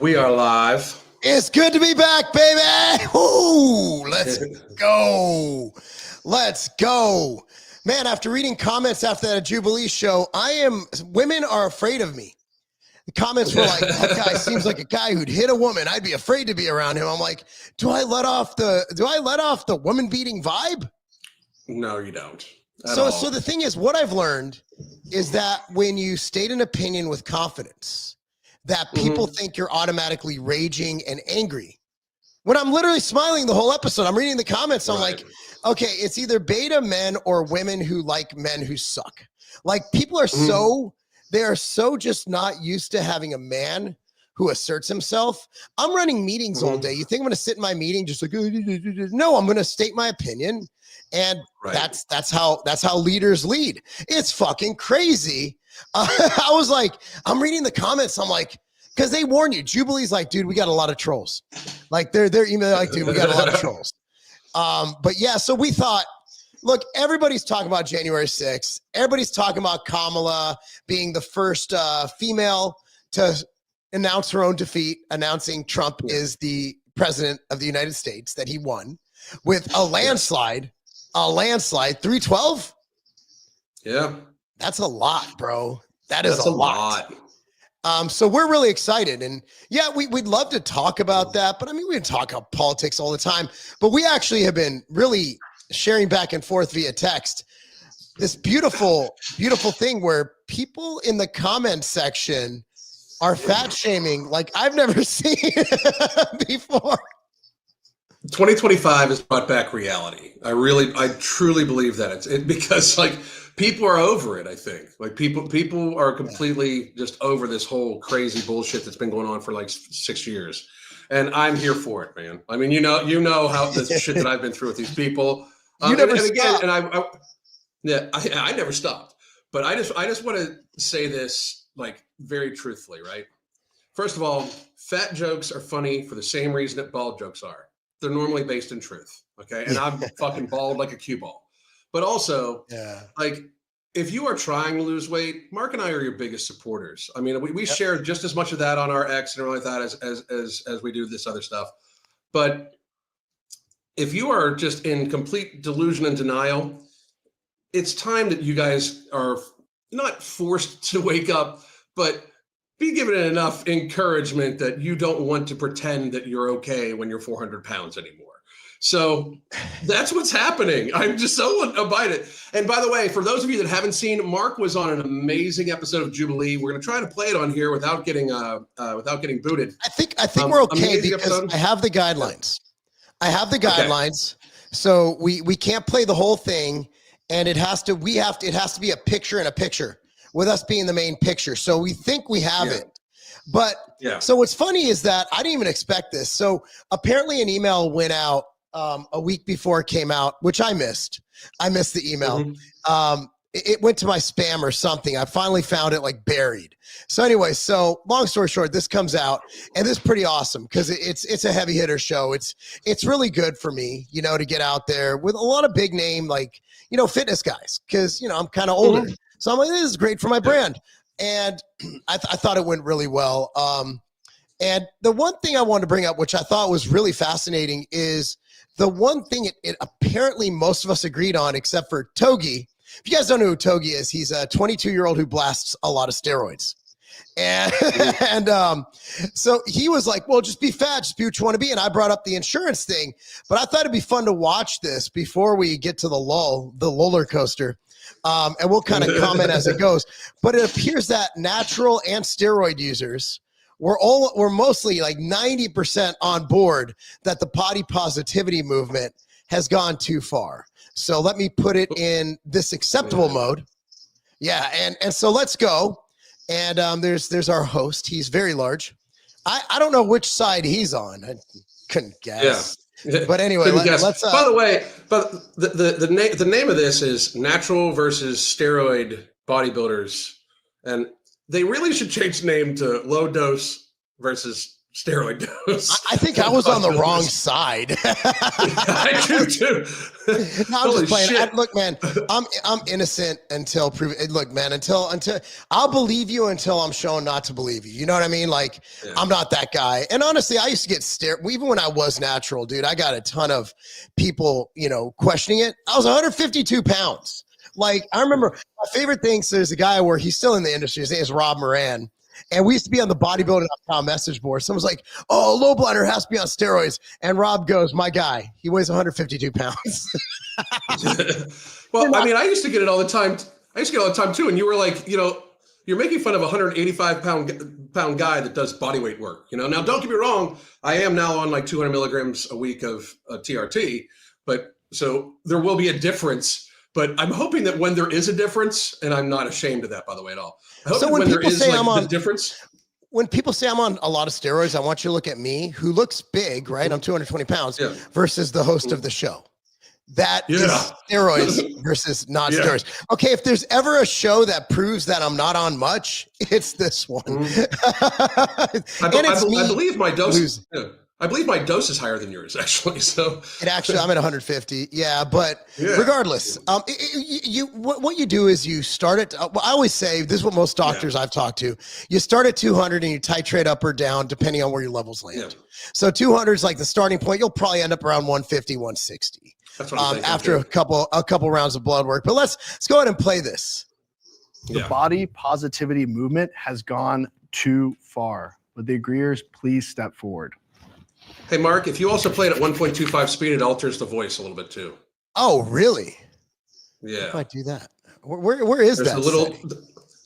We are live. It's good to be back, baby. Ooh, let's go. Let's go. Man, after reading comments after that Jubilee show, women are afraid of me. The comments were like, that guy seems like a guy who'd hit a woman. I'd be afraid to be around him. I'm like, do I let off the woman beating vibe? No, you don't. So the thing is, what I've learned is that when you state an opinion with confidence, that people think you're automatically raging and angry. When I'm literally smiling the whole episode, I'm reading the comments. I'm like, okay, it's either beta men or women who like men who suck. Like people are they are so just not used to having a man who asserts himself. I'm running meetings all day. You think I'm going to sit in my meeting just like, no, I'm going to state my opinion. And that's how leaders lead. It's fucking crazy. I was like, I'm reading the comments. I'm like, because they warn you. Jubilee's like, dude, we got a lot of trolls. Like they're emailing like, dude, we got a lot of trolls. But yeah, so we thought, look, everybody's talking about January 6th. Everybody's talking about Kamala being the first female to announce her own defeat, announcing Trump is the president of the United States, that he won with a landslide. 312. Yeah, that's a lot, bro. That's a lot. So we're really excited, and yeah, we'd love to talk about that. But I mean, we can talk about politics all the time. But we actually have been really sharing back and forth via text this beautiful, beautiful thing where people in the comment section are fat shaming like I've never seen before. 2025 has brought back reality. I truly believe that because like people are over it. I think like people are completely just over this whole crazy bullshit that's been going on for like 6 years, and I'm here for it, man. I mean, you know how the shit that I've been through with these people. I never stopped. But I just want to say this like very truthfully, right? First of all, fat jokes are funny for the same reason that bald jokes are. They're normally based in truth, okay? And I'm fucking bald like a cue ball. But also, like, if you are trying to lose weight, Mark and I are your biggest supporters. I mean, we share just as much of that on our X and everything like that as we do this other stuff. But if you are just in complete delusion and denial, it's time that you guys are not forced to wake up, but be given enough encouragement that you don't want to pretend that you're okay when you're 400 pounds anymore. So that's what's happening. I'm just so abided. And by the way, for those of you that haven't seen, Mark was on an amazing episode of Jubilee. We're going to try to play it on here without getting booted. I think we're okay because I have the guidelines. So we can't play the whole thing, and it has to be a picture in a picture, with us being the main picture. So we think we have it. But so what's funny is that I didn't even expect this. So apparently an email went out a week before it came out, which I missed. I missed the email. It went to my spam or something. I finally found it like buried. So anyway, so long story short, this comes out, and this is pretty awesome because it's a heavy hitter show. It's really good for me, to get out there with a lot of big name, like, fitness guys, because, I'm kind of older. So I'm like, this is great for my brand. And I thought it went really well. And the one thing I wanted to bring up, which I thought was really fascinating, is the one thing it apparently most of us agreed on, except for Togi. If you guys don't know who Togi is, he's a 22-year-old who blasts a lot of steroids. And so he was like, well, just be fat, just be what you want to be. And I brought up the insurance thing, but I thought it'd be fun to watch this before we get to the roller coaster. And we'll kind of comment as it goes. But it appears that natural and steroid users were mostly like 90% on board that the body positivity movement has gone too far. So let me put it in this acceptable mode. Yeah, and so let's go. And there's our host. He's very large. I don't know which side he's on. I couldn't guess. Yeah. But anyway, let's. By the way, but the name of this is Natural versus Steroid Bodybuilders, and they really should change the name to Low Dose versus steroid dose. I think I was on the wrong side. I do too. No, I'm just playing. Look, man, I'm innocent until proven. Look, man, until I'll believe you until I'm shown not to believe you. You know what I mean? Like, I'm not that guy. And honestly, I used to get even when I was natural, dude. I got a ton of people, questioning it. I was 152 pounds. Like, I remember my favorite thing. So there's a guy where he's still in the industry. His name is Rob Moran. And we used to be on the bodybuilding message board. Someone's like, "Oh, low blinder has to be on steroids." And Rob goes, "My guy, he weighs 152 pounds." Well, I mean, I used to get it all the time. Too. And you were like, you're making fun of a 185 pound guy that does body weight work. Now, don't get me wrong. I am now on like 200 milligrams a week of TRT, but so there will be a difference. But I'm hoping that when there is a difference, and I'm not ashamed of that, by the way, at all. I hope that when there is the difference. When people say I'm on a lot of steroids, I want you to look at me, who looks big, right? I'm 220 pounds versus the host of the show. That is steroids versus not steroids. Okay, if there's ever a show that proves that I'm not on much, it's this one. I believe my dose. I believe my dose is higher than yours, actually. So I'm at 150. Yeah, but regardless, what you do is you start at. I always say this is what most doctors I've talked to. You start at 200 and you titrate up or down depending on where your levels land. Yeah. So 200 is like the starting point. You'll probably end up around 150, 160. That's what I'm thinking, after a couple rounds of blood work. But let's go ahead and play this. The body positivity movement has gone too far. Would the agreeers please step forward? Hey, Mark, if you also play it at 1.25 speed, it alters the voice a little bit too. Oh, really? Yeah. How do I do that? Where is that?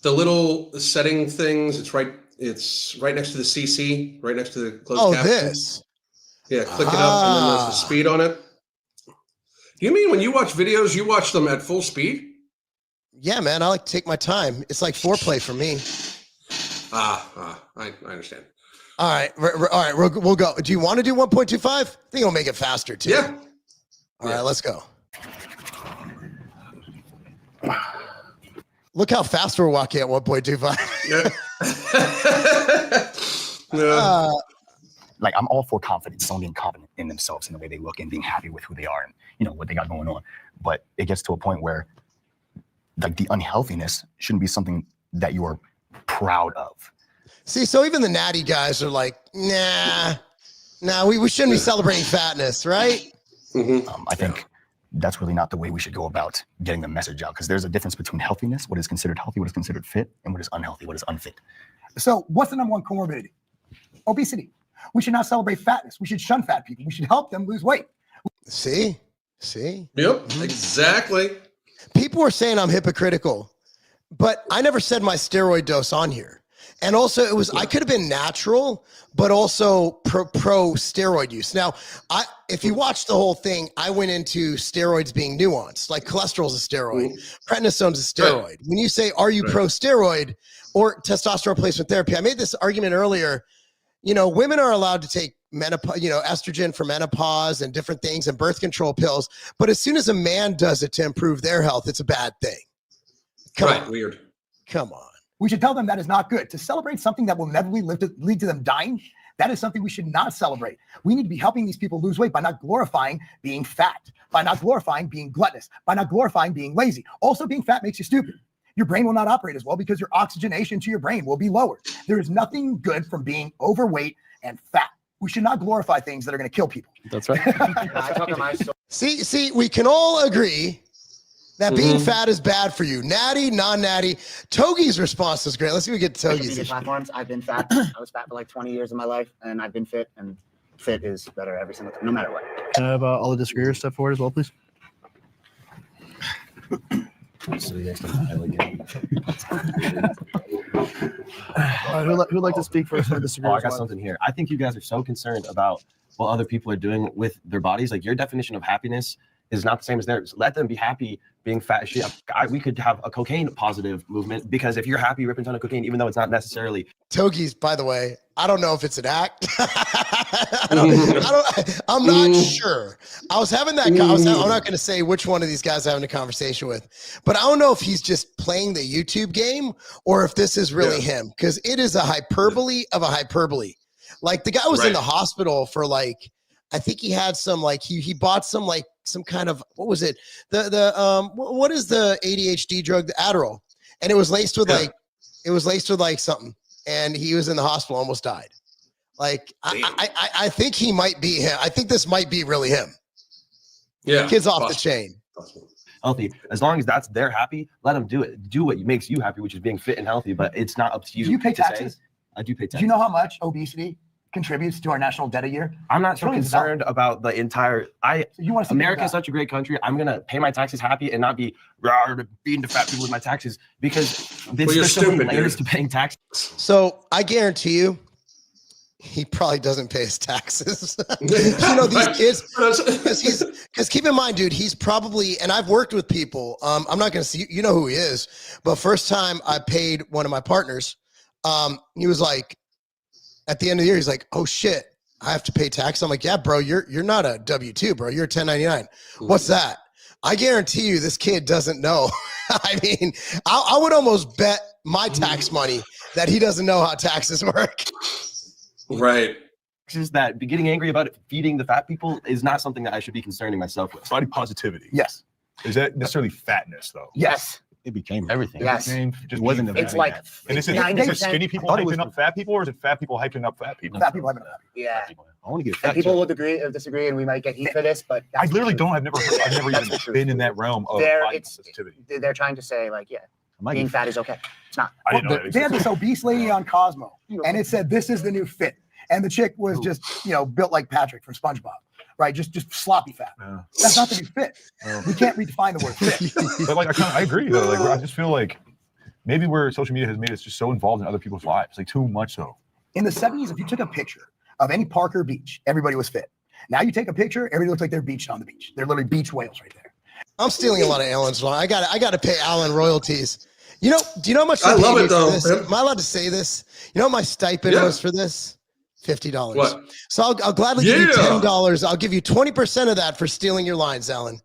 The little setting things. It's right next to the CC, right next to the closed caption. This. Yeah, click it up, and then there's the speed on it. You mean when you watch videos, you watch them at full speed? Yeah, man. I like to take my time. It's like foreplay for me. I understand. All right. We'll go. Do you want to do 1.25? I think it'll make it faster too. Yeah. All right, let's go. Look how fast we're walking at 1.25. Yeah. Like, I'm all for confidence, someone being confident in themselves and the way they look and being happy with who they are and what they got going on. But it gets to a point where like the unhealthiness shouldn't be something that you are proud of. See, so even the natty guys are like, nah, we shouldn't be celebrating fatness, right? Mm-hmm. I think that's really not the way we should go about getting the message out, because there's a difference between healthiness, what is considered healthy, what is considered fit, and what is unhealthy, what is unfit. So what's the number one comorbidity? Obesity. We should not celebrate fatness. We should shun fat people. We should help them lose weight. See? Yep, exactly. People were saying I'm hypocritical, but I never said my steroid dose on here. And also I could have been natural, but also pro steroid use. Now, if you watch the whole thing, I went into steroids being nuanced, like cholesterol is a steroid, prednisone's a steroid. Right. When you say, are you pro steroid or testosterone replacement therapy? I made this argument earlier. Women are allowed to take menopause, estrogen for menopause and different things and birth control pills. But as soon as a man does it to improve their health, it's a bad thing. Come on. Weird. Come on. We should tell them that is not good. To celebrate something that will inevitably lead to them dying, that is something we should not celebrate. We need to be helping these people lose weight by not glorifying being fat, by not glorifying being gluttonous, by not glorifying being lazy. Also, being fat makes you stupid. Your brain will not operate as well because your oxygenation to your brain will be lowered. There is nothing good from being overweight and fat. We should not glorify things that are going to kill people. That's right. See, we can all agree that being fat is bad for you. Natty, non-natty. Togi's response is great. Let's see if we get Togi's. Platforms. I've been fat. I was fat for like 20 years of my life, and I've been fit, and fit is better every single time, no matter what. Can I have all the disagreeers step forward as well, please? So you guys can who'd like to speak first? I got something here. I think you guys are so concerned about what other people are doing with their bodies. Like, your definition of happiness is not the same as theirs. Let them be happy being fat. We could have a cocaine positive movement, because if you're happy ripping a ton of cocaine, even though it's not necessarily. Togi's, by the way, I don't know if it's an act. I'm not sure. I was having that. I'm not going to say which one of these guys I'm having a conversation with, but I don't know if he's just playing the YouTube game or if this is really him, because it is a hyperbole of a hyperbole. Like the guy was in Right. the hospital for like, I think he had some like he bought some like some kind of, what was it? What is the ADHD drug? The Adderall. And it was laced with like something. And he was in the hospital, almost died. Like I think he might be him. I think this might be really him. Yeah. Kid's off the chain. Healthy. As long as they're happy, let them do it. Do what makes you happy, which is being fit and healthy. But it's not up to you. Do you pay to taxes? Say. I do pay taxes. Do you know how much obesity contributes to our national debt a year? I'm not so concerned about the entire. America is such a great country. I'm gonna pay my taxes happy and not be beating the fat people with my taxes because there's so many layers to paying taxes. So I guarantee you, he probably doesn't pay his taxes. You know, these kids, because keep in mind, dude, he's probably, and I've worked with people. I'm not going to see, you know who he is, but first time I paid one of my partners, he was like, at the end of the year, he's like, oh shit, I have to pay tax. I'm like, yeah, bro, you're not a W-2, bro. You're a 1099. What's that? I guarantee you this kid doesn't know. I mean, I would almost bet my tax money that he doesn't know how taxes work. Right. Just that getting angry about it, feeding the fat people is not something that I should be concerning myself with. Body positivity. Yes. Is that necessarily fatness though? Yes. It became everything. Yes. Just wasn't being It's fat. like, And is it 90% skinny people hyping up fat people, or is it fat people hyping up fat people? fat people have enough. Yeah. I want to get And fat. people will disagree, and we might get heat for this, but I that's the literally truth. I've never That's the even truth. been in that realm of There, body it's- positivity. They're trying to say, like, yeah, I might being get fat is okay. It's not. I didn't know that They had existed. this obese lady on Cosmo, and it said, "This is the new fit." And the chick was just, built like Patrick from SpongeBob, right? Just sloppy fat. Yeah. That's not the new fit. We can't redefine the word fit. But like, I agree though. Like, I just feel like maybe where social media has made us just so involved in other people's lives, like too much so. In the 70s, if you took a picture of any park or beach, everybody was fit. Now you take a picture, everybody looks like they're beached on the beach. They're literally beach whales right there. I'm stealing a lot of Alan's line. I got to pay Alan royalties. You know, do you know how much? I they love paid it me for though. this? Am I allowed to say this? You know what my stipend was for this? $50. What? So I'll gladly give you Yeah. $10. I'll give you 20% of that for stealing your lines, Alan.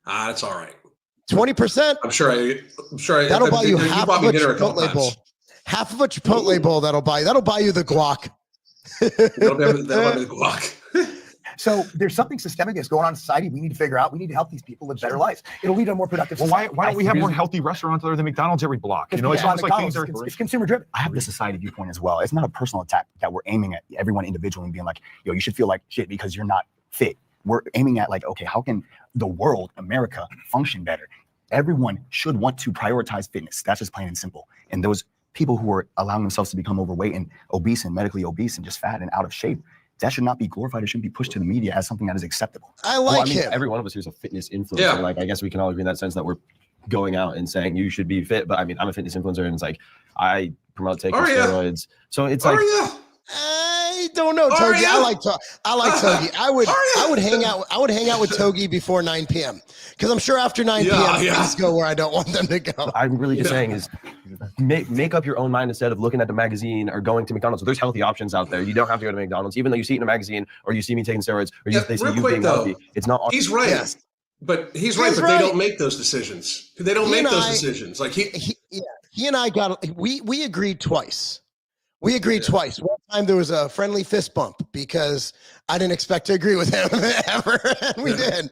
That's all right. 20%. I'm sure I That'll buy you you half bought of me a dinner a couple Chipotle bowl. times. Half of a Chipotle bowl. That'll buy you the guac. That'll buy me the guac. So there's something systemic that's going on in society. We need to figure out. We need to help these people live better lives. It'll lead to a more productive Well, society. why don't we have more healthy restaurants other than McDonald's every block? You know, it's Because almost like things are. it's consumer driven. I have the society viewpoint as well. It's not a personal attack that we're aiming at everyone individually and being like, yo, you should feel like shit because you're not fit. We're aiming at like, okay, how can the world, America, function better? Everyone should want to prioritize fitness. That's just plain and simple. And those people who are allowing themselves to become overweight and obese and medically obese and just fat and out of shape, that should not be glorified. It shouldn't be pushed to the media as something that is acceptable. I like him. Every one of us here is a fitness influencer. Yeah. Like, I guess we can all agree in that sense that we're going out and saying you should be fit. But I mean, I'm a fitness influencer, and it's like I promote taking steroids. So it's like, I don't know, Togi. I like Togi. I would hang out with Togi before 9 p.m. because I'm sure after 9 p.m. things go where I don't want them to go. I'm really just saying is make up your own mind instead of looking at the magazine or going to McDonald's. So there's healthy options out there. You don't have to go to McDonald's, even though you see it in a magazine or you see me taking steroids or they see real you quick, being though, healthy. It's not. He's right. Yes. But He's they right. don't make those decisions. They don't make those decisions. Like he and I we agreed twice. We agreed twice. One time there was a friendly fist bump because I didn't expect to agree with him ever, and we did.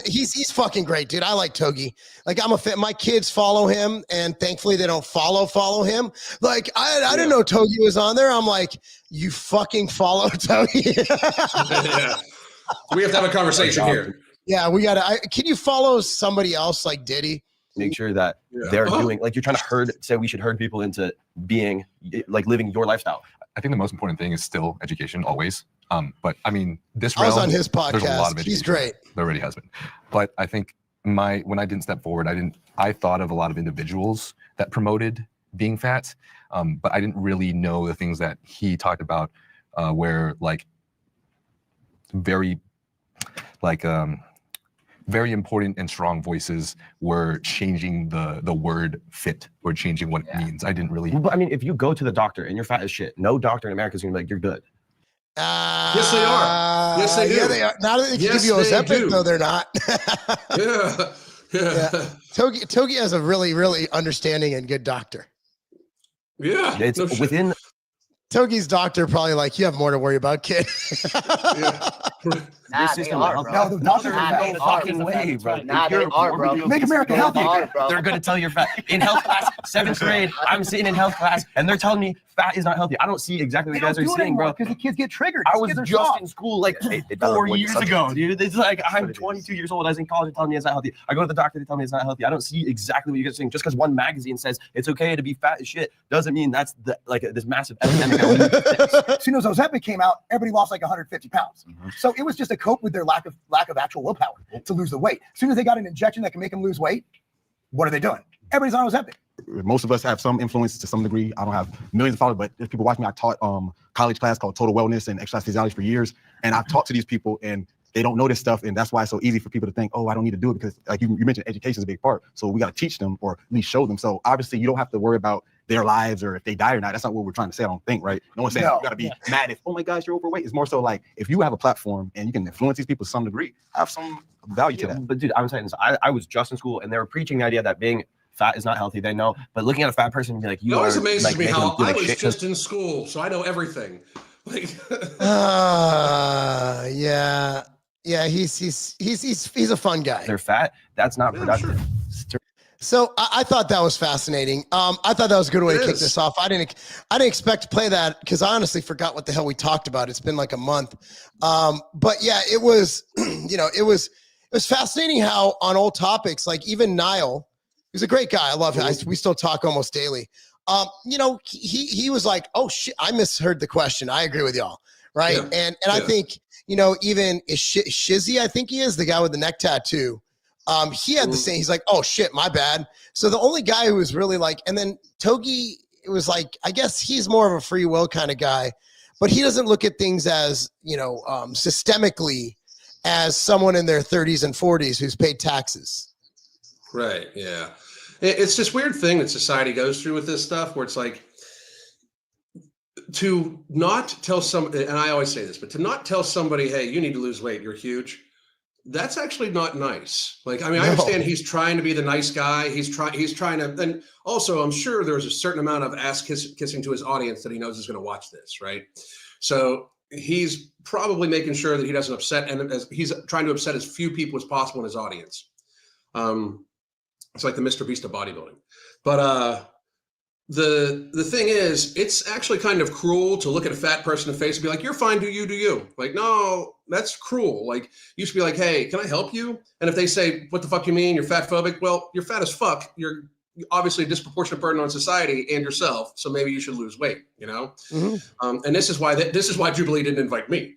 He's fucking great, dude. I like Togi. Like my kids follow him, and thankfully they don't follow him. Like I didn't know Togi was on there. I'm like, you fucking follow Togi. yeah. We have to have a conversation here. Yeah, we gotta. Can you follow somebody else like Diddy? Make sure that they're doing like you're trying to say we should herd people into being like living your lifestyle. I think the most important thing is still education always. But I mean, this I was realm, on his there's a lot of podcast. education. He's great. There already has been. But I think when I didn't step forward, I thought of a lot of individuals that promoted being fat, but I didn't really know the things that he talked about, where like very important and strong voices were changing the word fit or changing what it means. I didn't really. But I mean, if you go to the doctor and you're fat as shit, no doctor in America is gonna be like, you're good. Yes, they are. Yes, they do. Yeah, they are. Now that they can give you Ozempic, though, they're not. Yeah. Togi has a really, really understanding and good doctor. Yeah. It's within Togi's doctor probably like, you have more to worry about, kid. Nah, they are, bro. No, the doctors Nah, are they fat. are. Fucking way, bro. Nah, If they you're are, bro. Make America healthy. They are, bro. They're gonna tell you're fat. In health class, 7th grade, I'm sitting in health class, and they're telling me fat is not healthy. I don't see exactly what you guys are seeing, bro. Because the kids get triggered. I was just in school like They 4 avoid the years subject. ago, dude. It's like I'm what it 22 years old. I was in college. They're telling me it's not healthy. I go to the doctor. They tell me it's not healthy. I don't see exactly what you guys are saying. Just because one magazine says it's okay to be fat as shit doesn't mean that's this massive epidemic. As soon as Ozempic came out, everybody lost like 150 pounds. So it was just a cope with their lack of actual willpower to lose the weight. As soon as they got an injection that can make them lose weight, what are they doing? Everybody's on Ozempic. Most of us have some influence to some degree. I don't have millions of followers, but if people watch me, I taught college class called Total Wellness and Exercise Physiology for years. And I've talked to these people and they don't know this stuff. And that's why it's so easy for people to think, oh, I don't need to do it, because like you mentioned, education is a big part. So we got to teach them or at least show them. So obviously you don't have to worry about their lives or if they die or not. That's not what we're trying to say, I don't think, right? No one's saying you got to be mad if, oh my gosh, you're overweight. It's more so like, if you have a platform and you can influence these people to some degree, have some value to that. But dude, I'm saying this. I was just in school and they were preaching the idea that being fat is not healthy. They know, but looking at a fat person and be like, you It always are, amazes like, me making how them feel I like was shit. just in school, so I know everything. Like, Yeah, he's a fun guy. They're fat. That's not productive. Sure. So I thought that was fascinating. I thought that was a good way to kick this off. I didn't expect to play that because I honestly forgot what the hell we talked about. It's been like a month. But yeah, it was, it was fascinating how on old topics, like even Niall, he's a great guy. I love him. We still talk almost daily. He was like, oh shit, I misheard the question. I agree with y'all. Right. Yeah. And I think, even Shizzy, I think he is the guy with the neck tattoo. He had the same, he's like, oh shit, my bad. So the only guy who was really like, and then Togi, it was like, I guess he's more of a free will kind of guy, but he doesn't look at things as, systemically as someone in their 30s and 40s who's paid taxes. Right. Yeah. It's this weird thing that society goes through with this stuff where it's like, to not tell somebody, and I always say this, but to not tell somebody, hey, you need to lose weight, you're huge. That's actually not nice. Like, I mean, I understand he's trying to be the nice guy. He's trying to, and also I'm sure there's a certain amount of ass kissing to his audience that he knows is going to watch this. Right. So he's probably making sure that he doesn't upset, and he's trying to upset as few people as possible in his audience. It's like the Mr. Beast of bodybuilding, but, the thing is, it's actually kind of cruel to look at a fat person in the face and be like, you're fine, do you. Like, no, that's cruel. Like, you should be like, hey, can I help you? And if they say, what the fuck you mean, you're fat phobic? Well, you're fat as fuck. You're obviously a disproportionate burden on society and yourself. So maybe you should lose weight, Mm-hmm. And this is why Jubilee didn't invite me.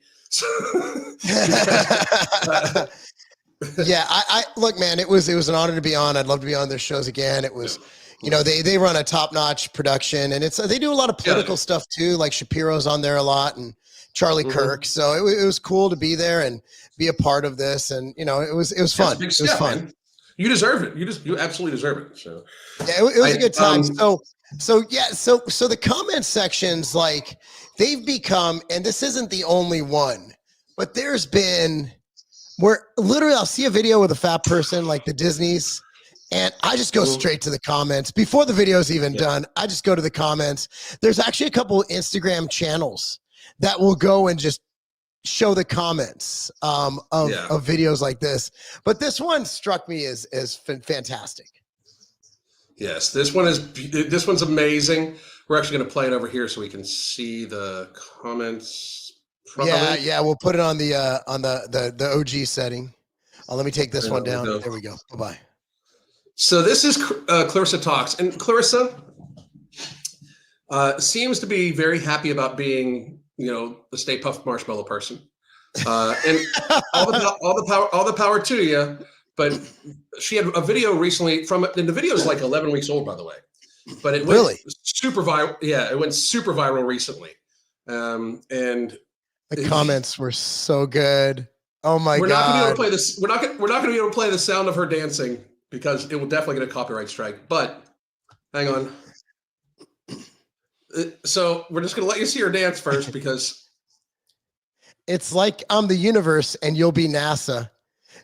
Yeah, I look, man, it was an honor to be on. I'd love to be on their shows again. It was, they run a top-notch production, and they do a lot of political stuff too. Like Shapiro's on there a lot, and Charlie Kirk. So it was cool to be there and be a part of this, and it was fun. It was fun. Man. You deserve it. You absolutely deserve it. So yeah, it was a good time. So the comment sections, like, they've become, and this isn't the only one, but there's been where literally I'll see a video with a fat person like the Disneys, and I just go straight to the comments before the video's even done. I just go to the comments. There's actually a couple of Instagram channels that will go and just show the comments of videos like this. But this one struck me as fantastic. Yes, this one's amazing. We're actually going to play it over here so we can see the comments. Properly. Yeah, we'll put it on the OG setting. Let me take this one down. There we go. Bye-bye. So this is Clarissa Talks, and Clarissa seems to be very happy about being, the Stay Puft Marshmallow person, and all the power to you. But she had a video recently and the video is like 11 weeks old, by the way, but it went super viral. Yeah, it went super viral recently, and the comments were so good. Oh my God! We're not going to be able to play this. We're not going to be able to play the sound of her dancing because it will definitely get a copyright strike. But hang on. So we're just going to let you see her dance first because it's like I'm the universe and you'll be NASA.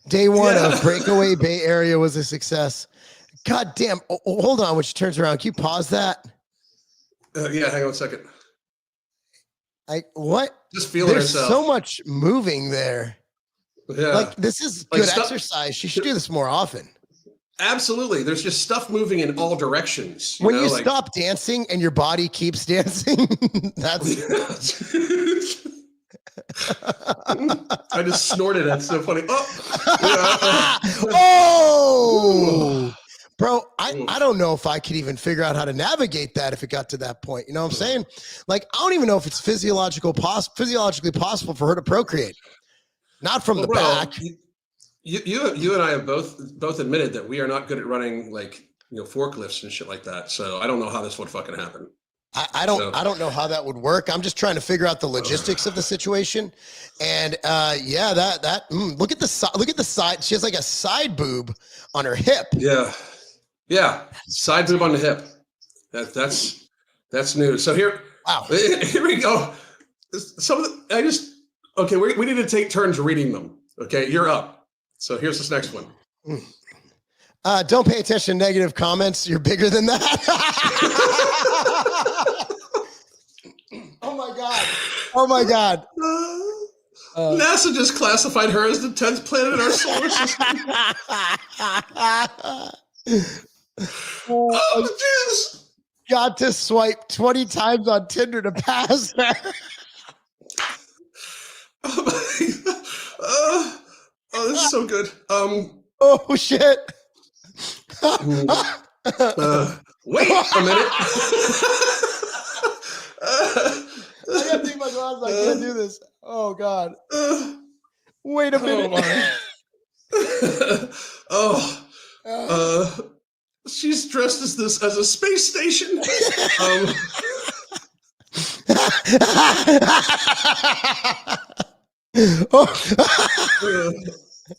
Day one of Breakaway Bay Area was a success. God damn! Hold on, when she turns around, can you pause that? Yeah, hang on a second. Like what? Just feeling There's herself. so much moving there. Yeah. Like this is Like good stuff- exercise. She should do this more often. Absolutely. There's just stuff moving in all directions. When you stop dancing and your body keeps dancing, that's I just snorted. That's so funny. Oh, bro, I don't know if I could even figure out how to navigate that if it got to that point. You know what I'm saying? Like, I don't even know if it's physiologically possible for her to procreate. Not from the back. You and I have both admitted that we are not good at running forklifts and shit like that. So I don't know how this would fucking happen. I don't know how that would work. I'm just trying to figure out the logistics of the situation. And look at the side. She has like a side boob on her hip. Yeah. Side boob on the hip. That's new. So here we go. We need to take turns reading them. Okay, you're up. So here's this next one. Don't pay attention to negative comments. You're bigger than that. Oh my God. NASA just classified her as the 10th planet in our solar system. Oh, Jesus. Got to swipe 20 times on Tinder to pass her. This is so good. Oh shit. Wait a minute. I gotta take my glasses. I can't do this. Oh God. Wait a minute. She's dressed as a space station.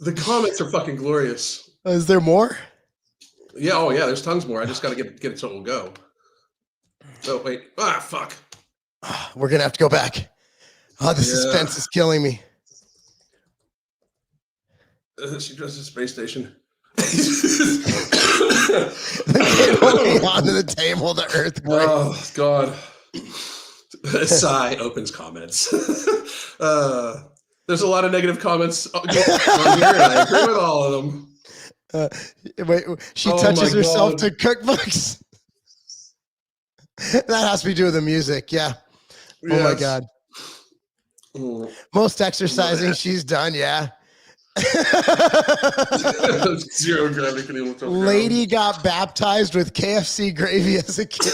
The comments are fucking glorious. Is there more? Yeah. Oh yeah. There's tons more. I just got to get it so it'll go. Oh wait. Fuck. We're gonna have to go back. Oh, the suspense is killing me. She dressed as a space station. Holding onto the table, the earthquake. Oh God. Sigh opens comments. There's a lot of negative comments on here, and I agree with all of them. She touches herself to cookbooks. That has to do with the music, yeah. Yes. Oh my God. Most exercising she's done, yeah. Zero gravity. Lady got baptized with KFC gravy as a kid.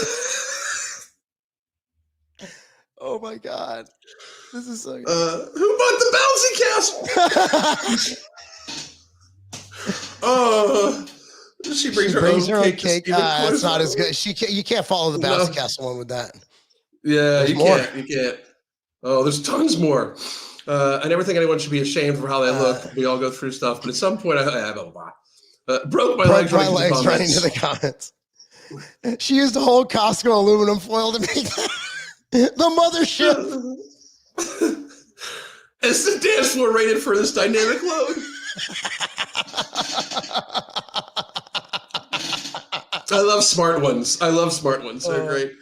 Oh my God. This is so good. Who bought the bouncy castle? She brings her own cake. It's not as good. You can't follow the bouncy castle one with that. Yeah, you can't. Oh, there's tons more. I never think anyone should be ashamed for how they look. We all go through stuff, but at some point, broke my legs running to the comments. She used a whole Costco aluminum foil to make that. The mothership. Is the dance floor rated for this dynamic load? I love smart ones. They're great.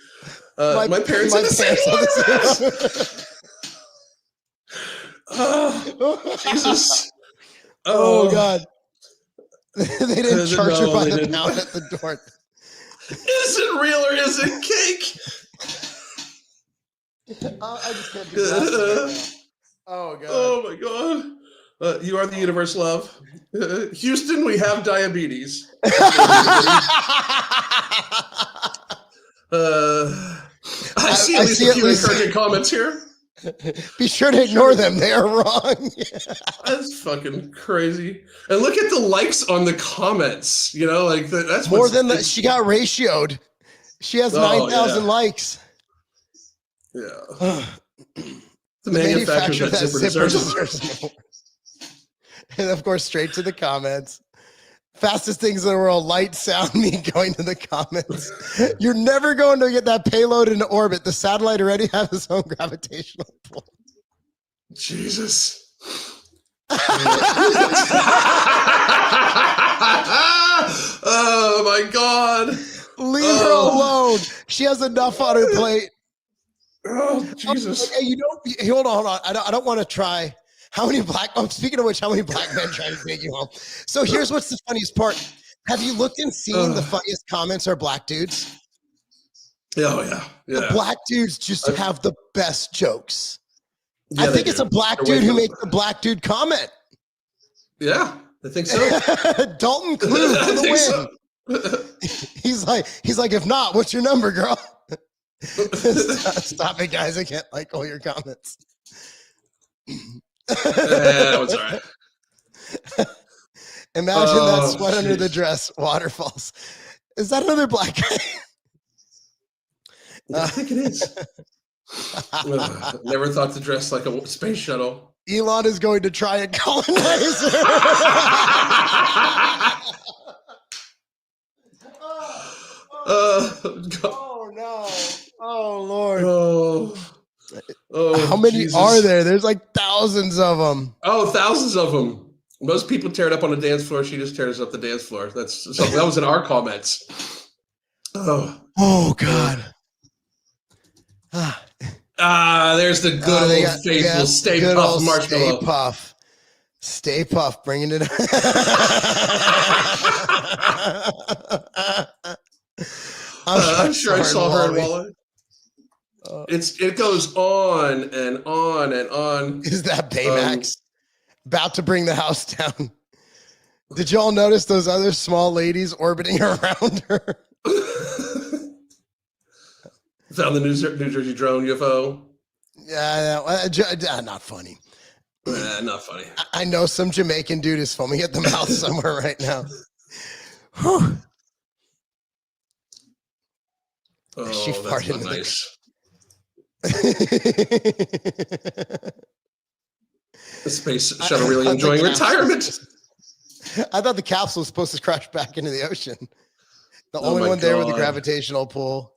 My parents are the same one. Jesus. Oh God. They didn't charge her by the pound at the door. Is it real or is it cake? I just can't do that. Oh God. Oh my God. You are the universe, love. Houston, we have diabetes. I see at least a few encouraging comments here. Be sure to ignore them. They are wrong. That's fucking crazy. And look at the likes on the comments. That's more than that. She got ratioed. She has 9,000 likes. Yeah. The manufacturer that zipper deserves more. And of course, straight to the comments. Fastest things in the world, light, sound, me going to the comments. You're never going to get that payload into orbit. The satellite already has its own gravitational pull. Jesus. Oh my God. Leave her alone. She has enough on her plate. Oh, Jesus. Hey, hold on. I don't want to try. How many black? Oh, speaking of which, how many black men trying to take you home? So here's what's the funniest part. Have you looked and seen the funniest comments are black dudes? Oh yeah, yeah. The black dudes just have the best jokes. Yeah, I think it's a black dude who makes the black dude comment. Yeah, I think so. Dalton Clue for the win. He's like, if not, what's your number, girl? Stop it, guys. I can't like all your comments. That was all right. Imagine that sweat under the dress waterfalls. Is that another black guy? I think it is. Never thought to dress like a space shuttle. Elon is going to try and colonize her. Oh no. Oh Lord. How many Jesus. are there? There's like thousands of them. Oh, thousands of them. Most people tear it up on the dance floor. She just tears up the dance floor. That was in our comments. Oh God. There's the good old faithful Stay Puft marshmallow. Stay Puft, bringing it. I'm sure I saw her in Walla. It goes on and on and on. Is that Baymax about to bring the house down? Did y'all notice those other small ladies orbiting around her? Found the New Jersey drone UFO. Yeah, not funny. Not funny. I know some Jamaican dude is foaming at the mouth somewhere right now. Whew. Oh, she farted that's not nice. The space shuttle really enjoying retirement. I thought the capsule was supposed to crash back into the ocean. The only one there with the gravitational pull.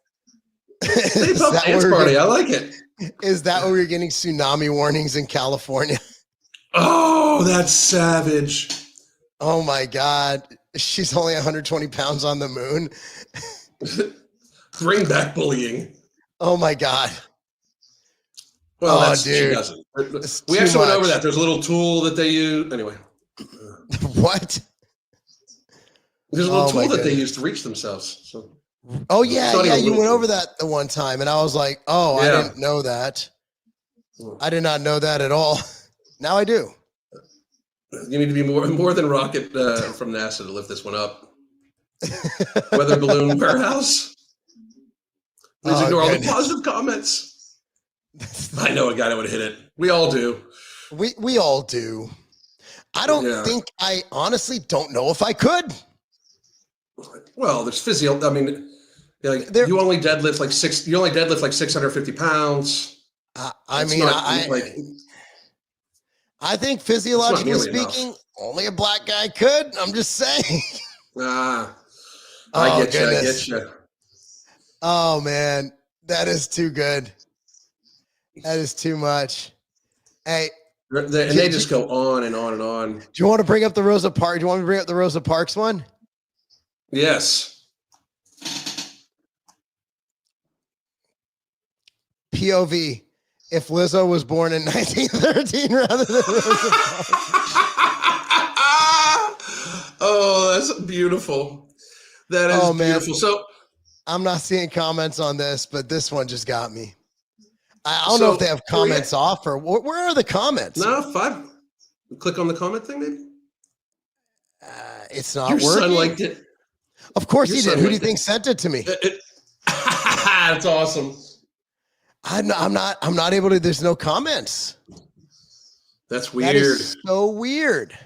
Stay Puft dance party. I like it. Is that where we're getting tsunami warnings in California? Oh, that's savage. Oh my God. She's only 120 pounds on the moon. Bring back bullying. Oh my God. Well, dude. She doesn't. We actually went over that. There's a little tool that they use. Anyway. What? There's a little tool that they use to reach themselves. So. Oh yeah, you went over that the one time, and I was like, "Oh, I didn't know that. I did not know that at all. Now I do." You need to be more than rocket from NASA to lift this one up. Weather balloon warehouse. Please ignore all the positive comments. I know a guy that would hit it. We all do. We all do. I don't think I honestly don't know if I could. Well, there's physio. I mean, you only deadlift like 650 pounds. I think physiologically speaking, only a black guy could. I'm just saying. I get you. Oh man, that is too good. That is too much. Hey, they just go on and on and on. Do you want to bring up the Rosa Parks? Do you want me to bring up the Rosa Parks one? Yes. POV. If Lizzo was born in 1913 rather than Rosa Parks. Oh, that's beautiful. That is beautiful. So I'm not seeing comments on this, but this one just got me. I don't know if they have comments off or where are the comments? No, 5. Click on the comment thing, maybe. It's not Your working. son liked it. Of course he did. Who do you think sent it to me? That's awesome. I'm not able to. There's no comments. That's weird. That is so weird.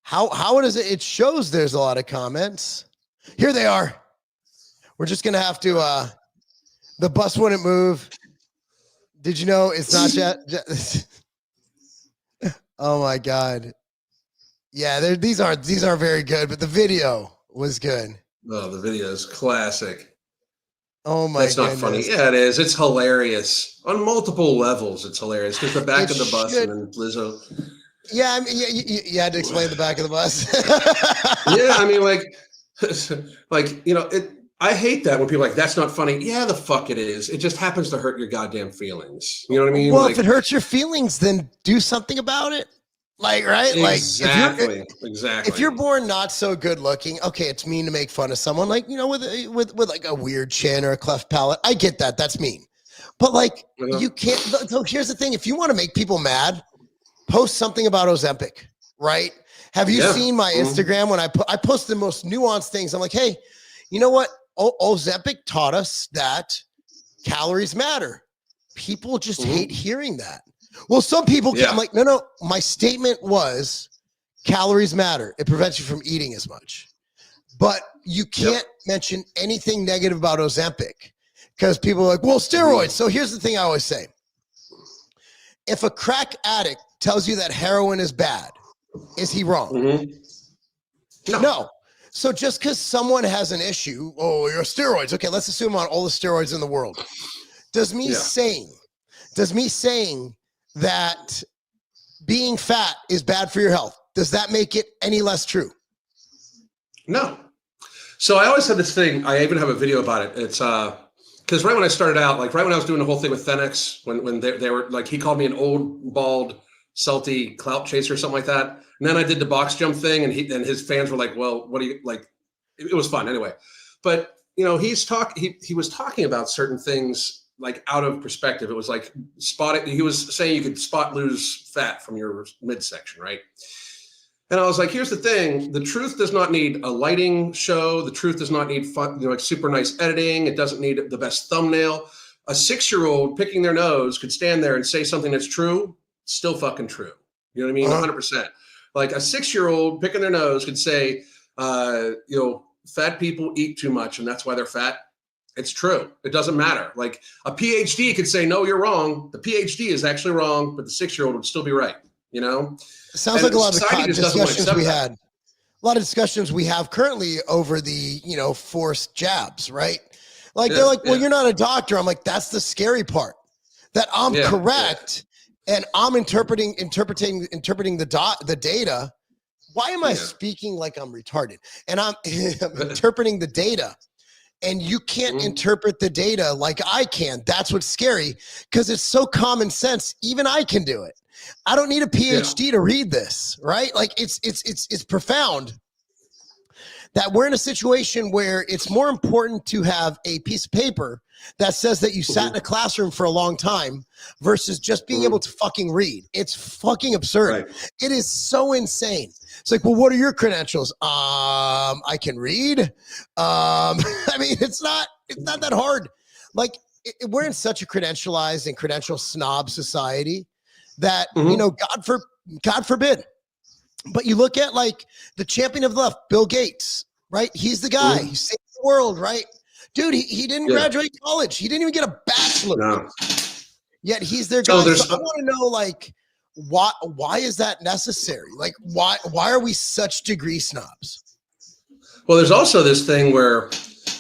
How does it? It shows there's a lot of comments. Here they are. We're just gonna have to. The bus wouldn't move. Did you know it's not yet? Oh my God. Yeah, these aren't very good, but the video was good. Oh, the video is classic. Oh my! That's not funny. Yeah, it is. It's hilarious on multiple levels. It's hilarious because the back of the bus and then Lizzo. Yeah, I mean, you had to explain the back of the bus. Yeah, I mean, like I hate that when people are like, that's not funny. Yeah, the fuck it is. It just happens to hurt your goddamn feelings. You know what I mean? Well, like, if it hurts your feelings, then do something about it. Like, right? Exactly. Like, if you're born not so good looking, okay, it's mean to make fun of someone, like, you know, with like a weird chin or a cleft palate. I get that. That's mean. But like, you can't. So here's the thing: if you want to make people mad, post something about Ozempic, right? Have you seen my Instagram when I post the most nuanced things? I'm like, hey, you know what? Ozempic taught us that calories matter. People just hate hearing that. Well, some people can. I'm like, no. My statement was calories matter. It prevents you from eating as much. But you can't mention anything negative about Ozempic because people are like, well, steroids. So here's the thing I always say. If a crack addict tells you that heroin is bad, is he wrong? No. So just because someone has an issue, oh, you're steroids. Okay, let's assume on all the steroids in the world. Does me saying that being fat is bad for your health, does that make it any less true? No. So I always had this thing. I even have a video about it. It's because right when I started out, like right when I was doing the whole thing with Thenx, when they were like, he called me an old, bald, salty clout chaser or something like that. And then I did the box jump thing, and his fans were like, well, what do you like? It was fun anyway. But you know, he was talking about certain things like out of perspective. It was like he was saying you could lose fat from your midsection, right? And I was like, here's the thing. The truth does not need a lighting show. The truth does not need fun, like super nice editing. It doesn't need the best thumbnail. A 6-year-old picking their nose could stand there and say something that's true, still fucking true. You know what I mean? 100%. Like a 6-year-old picking their nose could say, fat people eat too much and that's why they're fat. It's true. It doesn't matter. Like a PhD could say, no, you're wrong. The PhD is actually wrong, but the 6-year-old would still be right. You know? It sounds like a lot of discussions we have currently over the, forced jabs, right? Like they're like, well, you're not a doctor. I'm like, that's the scary part. That I'm correct and I'm interpreting the data. Why am I speaking like I'm retarded? And I'm interpreting the data. And you can't interpret the data like I can. That's what's scary because it's so common sense. Even I can do it. I don't need a PhD to read this, right? Like it's profound that we're in a situation where it's more important to have a piece of paper that says that you sat in a classroom for a long time versus just being able to fucking read. It's fucking absurd. Right. It is so insane. It's like, well, what are your credentials? I can read. I mean, it's not that hard. Like we're in such a credentialized and credential snob society that, God forbid. But you look at like the champion of the left, Bill Gates, right? He's the guy. He saved the world, right? Dude, he didn't graduate college. He didn't even get a bachelor's. No. Yet he's their guy. So I want to know, like, why is that necessary? Like, why are we such degree snobs? Well, there's also this thing where,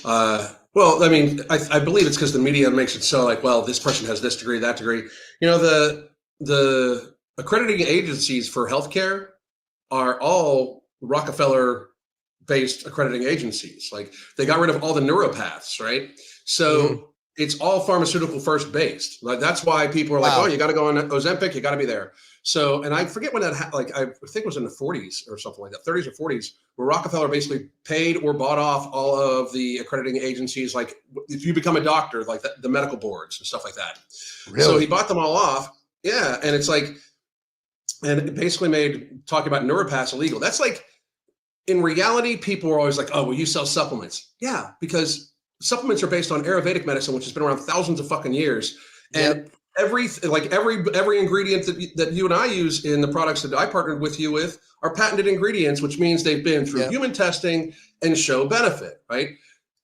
I believe it's because the media makes it so like, well, this person has this degree, that degree. You know, the accrediting agencies for healthcare are all Rockefeller-based accrediting agencies. Like they got rid of all the neuropaths, right? So it's all pharmaceutical first based. Like that's why people are like, oh, you got to go on Ozempic, you got to be there. So, and I forget when that, I think it was in the 40s or something like that, 30s or 40s, where Rockefeller basically paid or bought off all of the accrediting agencies. Like if you become a doctor, like the medical boards and stuff like that. Really? So he bought them all off. Yeah. And it's like, and it basically made talking about neuropaths illegal. That's like, in reality, people are always like, oh, well, you sell supplements. Yeah, because supplements are based on Ayurvedic medicine, which has been around thousands of fucking years. And every ingredient that you and I use in the products that I partnered with you with are patented ingredients, which means they've been through human testing and show benefit, right?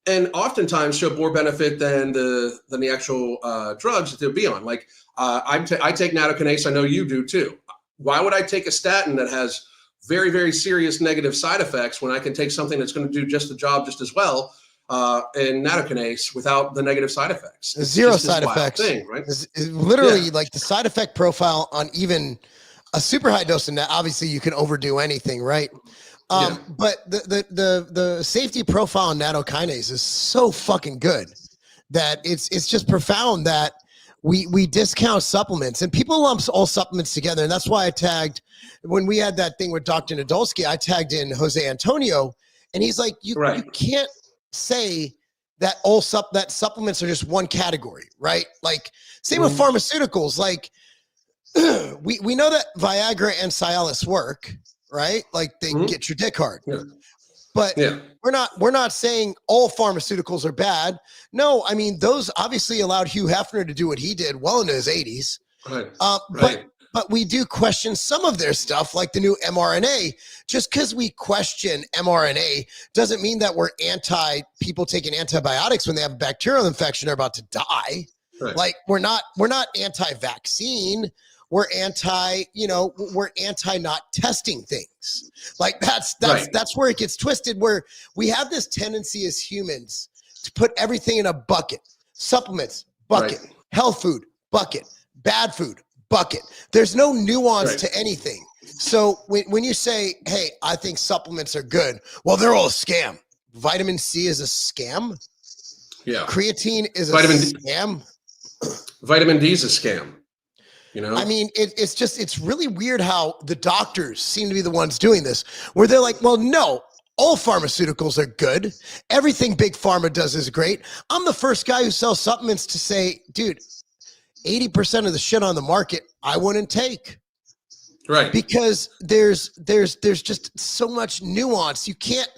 And oftentimes show more benefit than the actual drugs that they'll be on. Like I take nattokinase. I know you do too. Why would I take a statin that has very, very serious negative side effects when I can take something that's going to do just the job just as well in nattokinase without the negative side effects? Zero side effects. Thing, right? It's literally like the side effect profile on even a super high dose of that. Obviously, you can overdo anything, right? But the safety profile on nattokinase is so fucking good that it's just profound that we discount supplements, and people lump all supplements together. And that's why I tagged, when we had that thing with Dr. Nadolski, I tagged in Jose Antonio, and he's like, you can't say that that supplements are just one category, right? Like same with pharmaceuticals. Like we know that Viagra and Cialis work, right? Like they get your dick hard. But we're not saying all pharmaceuticals are bad. No, I mean, those obviously allowed Hugh Hefner to do what he did well into his 80s. But we do question some of their stuff, like the new mRNA. Just because we question mRNA doesn't mean that we're anti people taking antibiotics when they have a bacterial infection or about to die. Like we're not anti-vaccine. We're anti not testing things. Like that's where it gets twisted, where we have this tendency as humans to put everything in a bucket. Supplements, bucket. Health food, bucket. Bad food, bucket. There's no nuance to anything. So when you say, hey, I think supplements are good, well, they're all a scam. Vitamin C is a scam. Yeah. Creatine is a scam. Vitamin D is a scam. You know? I mean, it's really weird how the doctors seem to be the ones doing this, where they're like, well, no, all pharmaceuticals are good. Everything Big Pharma does is great. I'm the first guy who sells supplements to say, dude, 80% of the shit on the market, I wouldn't take. Right. Because there's just so much nuance. You can't,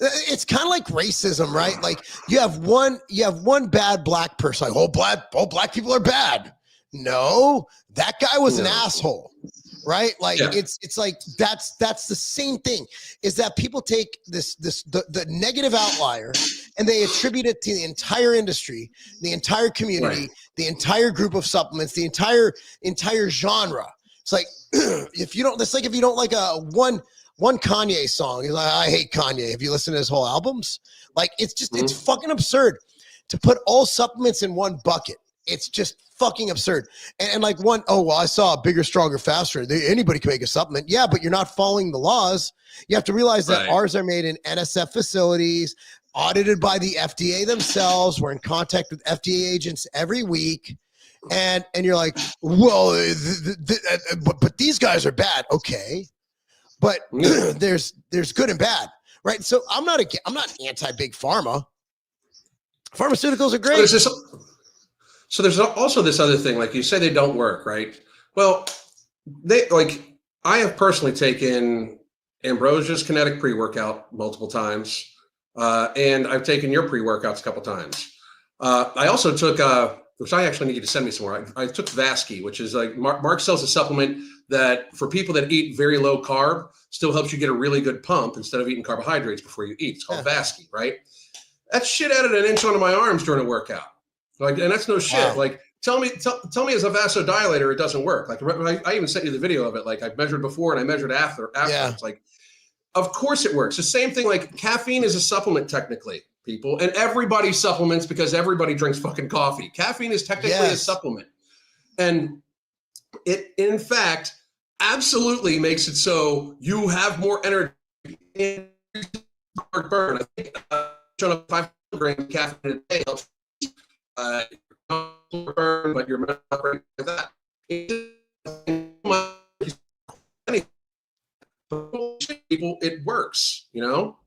it's kind of like racism, right? Like you have one bad black person, like, all black people are bad. No, that guy was an asshole, right? Like it's like that's the same thing, is that people take the negative outlier and they attribute it to the entire industry, the entire community, the entire group of supplements, the entire genre. It's like if you don't like a one Kanye song, you're like, I hate Kanye. Have you listened to his whole albums? Like it's just it's fucking absurd to put all supplements in one bucket. It's just fucking absurd. And like I saw a bigger, stronger, faster. Anybody can make a supplement. Yeah, but you're not following the laws. You have to realize that ours are made in NSF facilities, audited by the FDA themselves. We're in contact with FDA agents every week. And you're like, well, but these guys are bad. Okay. But there's good and bad, right? So I'm not anti-big pharma. Pharmaceuticals are great. So there's also this other thing, like you say they don't work, right? Well, I have personally taken Ambrosia's Kinetic pre-workout multiple times, and I've taken your pre-workouts a couple times. I also took, which I actually need you to send me somewhere. I took Vasky, which is like Mark sells a supplement that for people that eat very low carb still helps you get a really good pump instead of eating carbohydrates before you eat. It's called Vasky, right? That shit added an inch onto my arms during a workout. Like, and that's no shit. Wow. Like, tell me as a vasodilator, it doesn't work. Like, I even sent you the video of it. Like, I've measured before and I measured after. It's like, of course it works. The same thing. Like, caffeine is a supplement technically, people, and everybody supplements because everybody drinks fucking coffee. Caffeine is technically a supplement, and it, in fact, absolutely makes it so you have more energy in burn. I think 500 grams of caffeine a day helps. Burn, but you're not like that. People, it works, you know.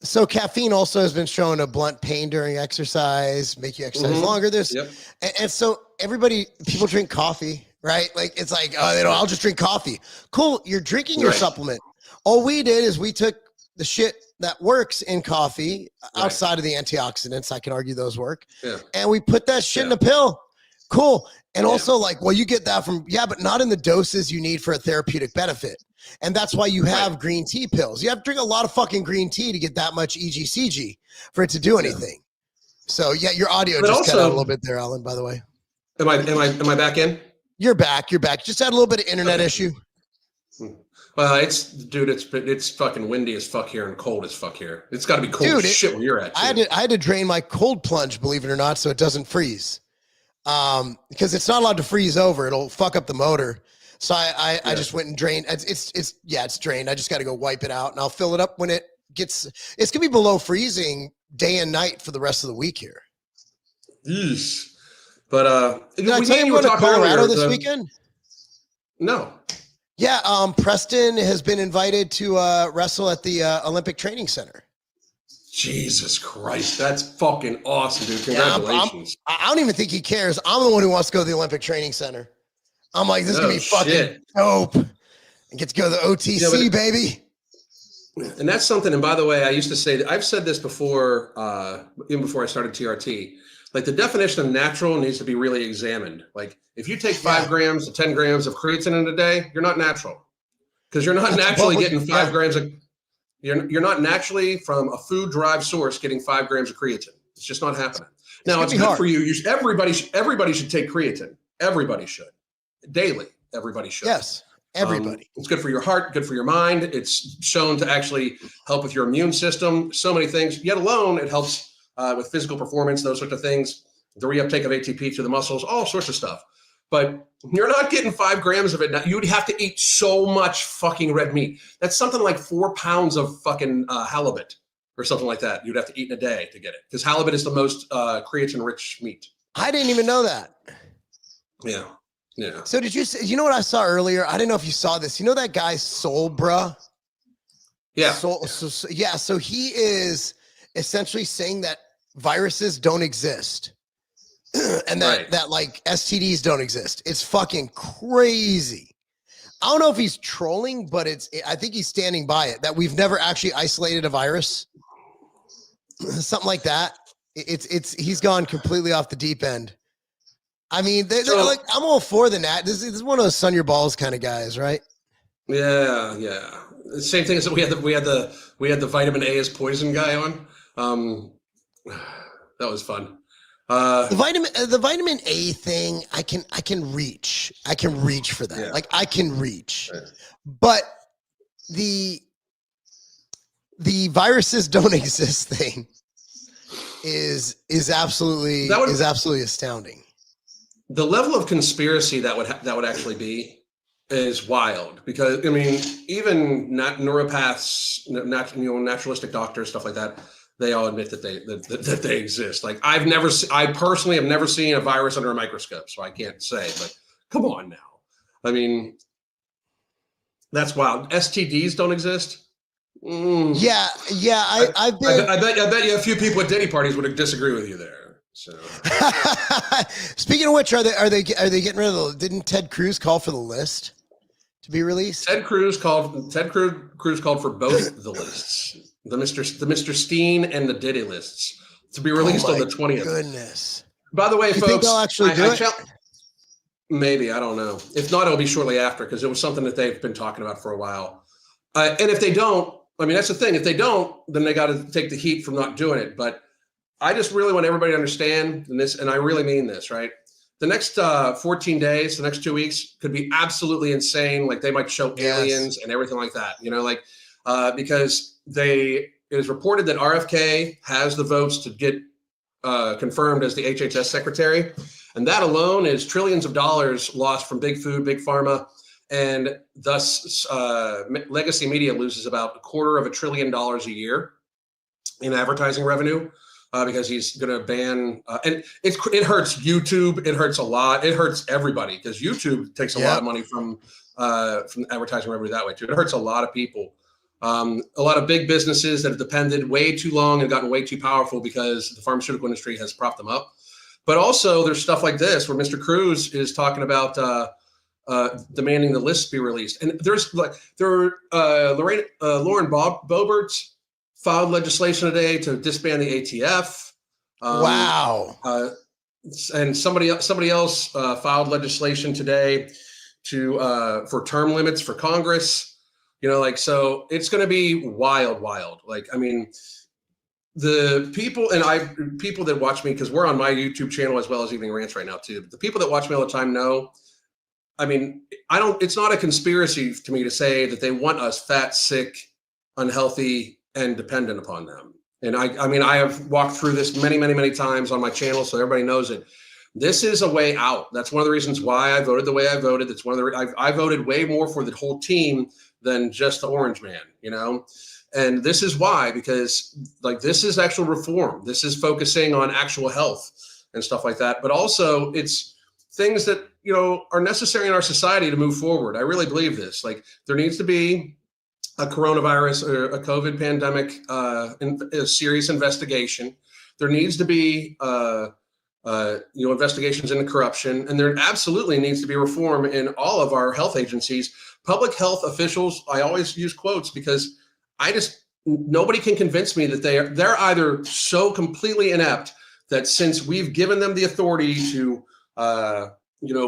So caffeine also has been shown to blunt pain during exercise, make you exercise longer. And so people drink coffee, right? Like it's like, I'll just drink coffee. Cool, you're drinking your supplement. All we did is we took the shit that works in coffee outside of the antioxidants. I can argue those work. And we put that shit in a pill. Cool. And also you get that from, but not in the doses you need for a therapeutic benefit. And that's why you have green tea pills. You have to drink a lot of fucking green tea to get that much EGCG for it to do anything. So your audio cut out a little bit there, Alan, by the way. Am I back in? You're back. Just had a little bit of internet issue. Well, it's fucking windy as fuck here and cold as fuck here. It's got to be cold as shit where you're at. I had to drain my cold plunge, believe it or not, so it doesn't freeze. Because it's not allowed to freeze over. It'll fuck up the motor. So I just went and drained. It's drained. I just got to go wipe it out, and I'll fill it up when it gets. It's gonna be below freezing day and night for the rest of the week here. Yeesh. But did I tell you we're going to Colorado this weekend? No. Yeah, Preston has been invited to wrestle at the Olympic Training Center. Jesus Christ, that's fucking awesome, dude. Congratulations. I don't even think he cares. I'm the one who wants to go to the Olympic Training Center. I'm like, this is going to be fucking dope. And get to go to the OTC, baby. And that's something, and by the way, I used to say that I've said this before, even before I started TRT. Like the definition of natural needs to be really examined. Like if you take 5 grams to 10 grams of creatine in a day, you're not natural, because you're not naturally getting 5 grams of. You're not naturally from a food-derived source getting 5 grams of creatine. It's just not happening. Now it's good for you. Everybody should take creatine. Everybody should daily. Everybody should. Yes, everybody. It's good for your heart. Good for your mind. It's shown to actually help with your immune system. So many things. Yet alone, it helps. With physical performance, those sorts of things, the reuptake of ATP through the muscles, all sorts of stuff. But you're not getting 5 grams of it. Now, you'd have to eat so much fucking red meat. That's something like 4 pounds of fucking halibut or something like that. You'd have to eat in a day to get it, because halibut is the most creatine-rich meat. I didn't even know that. Yeah. Yeah. So did you know what I saw earlier? I didn't know if you saw this. You know that guy Soul Bruh? Yeah. So he is essentially saying that viruses don't exist and that like STDs don't exist. It's fucking crazy. I don't know if he's trolling, but I think he's standing by it, that we've never actually isolated a virus. Something like that. He's gone completely off the deep end. I mean, they're like, I'm all for the nat. This is one of those sun your balls kind of guys, right? Yeah. The same thing as we had the vitamin A as poison guy on. That was fun. The vitamin A thing, I can reach for that. Yeah. Like I can reach, but the viruses don't exist thing is absolutely astounding. The level of conspiracy that would actually be is wild, because I mean, even neuropaths, naturalistic doctors, stuff like that, they all admit that they exist. Like I personally have never seen a virus under a microscope, so I can't say. But come on now, I mean, that's wild. STDs don't exist. Yeah. I bet you a few people at Diddy parties would disagree with you there. So, speaking of which, are they getting rid of didn't Ted Cruz call for the list to be released? Ted Cruz called for both the lists. The Mr. Steen and the Diddy lists to be released on the 20th. Goodness. By the way, you folks, think they'll actually do it? Maybe, I don't know. If not, it'll be shortly after, because it was something that they've been talking about for a while. And if they don't, I mean, that's the thing. If they don't, then they got to take the heat from not doing it. But I just really want everybody to understand, and I really mean this, right? The next 14 days, the next 2 weeks could be absolutely insane. Like they might show aliens and everything like that, because it is reported that RFK has the votes to get confirmed as the HHS secretary. And that alone is trillions of dollars lost from big food, big pharma. And thus legacy media loses about $250 billion a year in advertising revenue. Because he's going to ban, and it hurts YouTube. It hurts a lot. It hurts everybody, because YouTube takes a lot of money from advertising revenue that way too. It hurts a lot of people. A lot of big businesses that have depended way too long and gotten way too powerful because the pharmaceutical industry has propped them up. But also there's stuff like this where Mr. Cruz is talking about demanding the lists be released. And Lauren Boebert filed legislation today to disband the ATF. Wow. And somebody else filed legislation today for term limits for Congress. So it's going to be wild. Like, I mean, the people that watch me, because we're on my YouTube channel as well as Evening Rants right now too. But the people that watch me all the time know, I mean, it's not a conspiracy to me to say that they want us fat, sick, unhealthy, and dependent upon them. And I mean, I have walked through this many, many, many times on my channel, so everybody knows it. This is a way out. That's one of the reasons why I voted the way I voted. That's one of the I voted way more for the whole team than just the orange man, you know? And this is why, because like this is actual reform. This is focusing on actual health and stuff like that. But also it's things that, you know, are necessary in our society to move forward. I really believe this. Like there needs to be a coronavirus or a COVID pandemic, a serious investigation. There needs to be, investigations into corruption, and there absolutely needs to be reform in all of our health agencies, public health officials. I always use quotes because nobody can convince me that they're either so completely inept that since we've given them the authority to,